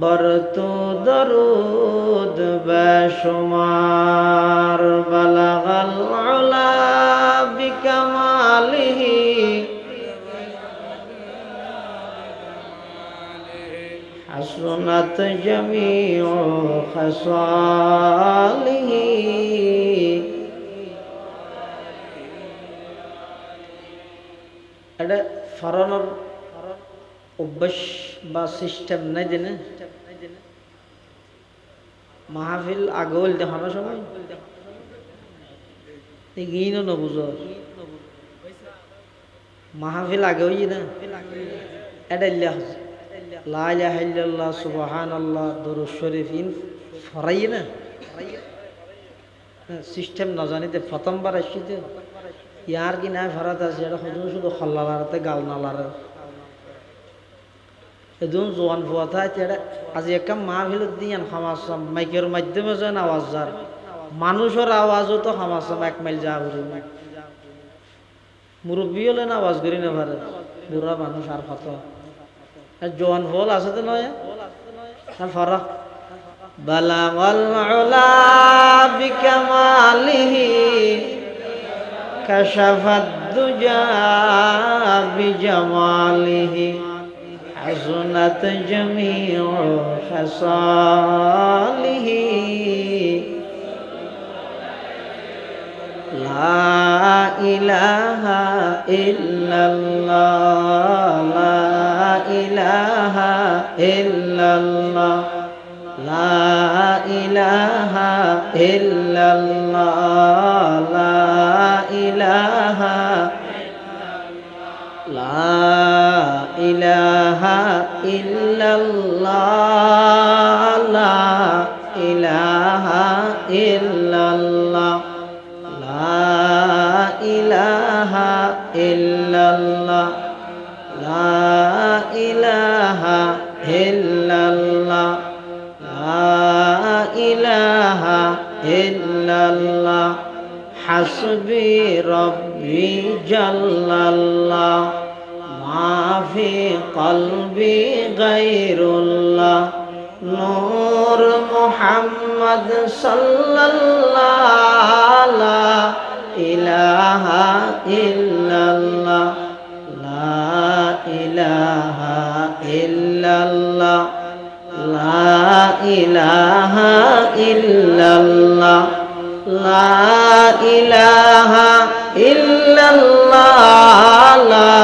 S1: बर तो दरूद बेशुमार बलगल उला बिकमालिही हसनत जमीउ खसालिही এটা ফরানোর অভ্যাস বা সিস্টেম নাই দিনে মাহফিল আগল দেখানো সময় গিয়েও নবুঝো মাহফিল আগে হই না এটা লা ইলাহা ইল্লাল্লাহ সুবহানাল্লাহ দরুদ শরীফ ইন ফরাই না সিস্টেম না জানিতে প্রথমবার আসিতে ইয়ার কি না ফরাত আছে এটা শুধু খল্লালারতে গাল নালারে এদুন জোয়ান ফুয়াতা এটা আজি একটা মাহফিলত দিয়ান খামাসাম মাইকের মাধ্যমে যেন আওয়াজ যার মানুষের আওয়াজও তো খামাসাম 1 মাইল যা ঘুরি মুরব্বী হলে না আওয়াজ করি না পারে বুড়া মানুষ আর কত জোয়ান ফল আছে তো নয় ফরা বালাগাল উলা বিকামালিহি কাশাফাদ দুজা বিজামালিহি حسنت جميع خصاله لا إله إلا الله لا إله إلا الله لا إله إلا الله لا إله لا إله ইলাহা ইল্লাল্লাহ লা ইলাহা ইল্লাল্লাহ লা ইলাহা ইল্লাল্লাহ লা ইলাহা ইল্লাল্লাহ লা ইলাহা ইল্লাল্লাহ হাসবি রব্বি জাল্লাল্লাহ মা ফি কলবি গায়রুল্লাহ নূর মুহাম্মদ সাল্লাল্লাহ লা ইলাহা ইল্লাল্লাহ লা ইলাহা ইল্লাল্লাহ লা ইলাহা ইল্লাল্লাহ লা ইলাহা ইল্লাল্লাহ লা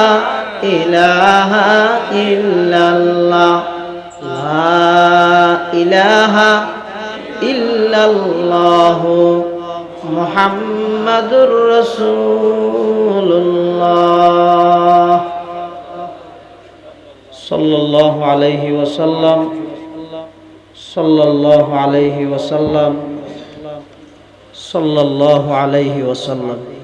S1: ইলাহা ইল্লাল্লাহ লা ইলাহা ইল্লাল্লাহ মুহাম্মাদুর রাসূলুল্লাহ সাল্লাল্লাহু আলাইহি ওয়াসাল্লাম সাল্লাল্লাহু আলাইহি ওয়াসাল্লাম সাল্লাল্লাহু আলাইহি ওয়াসাল্লাম।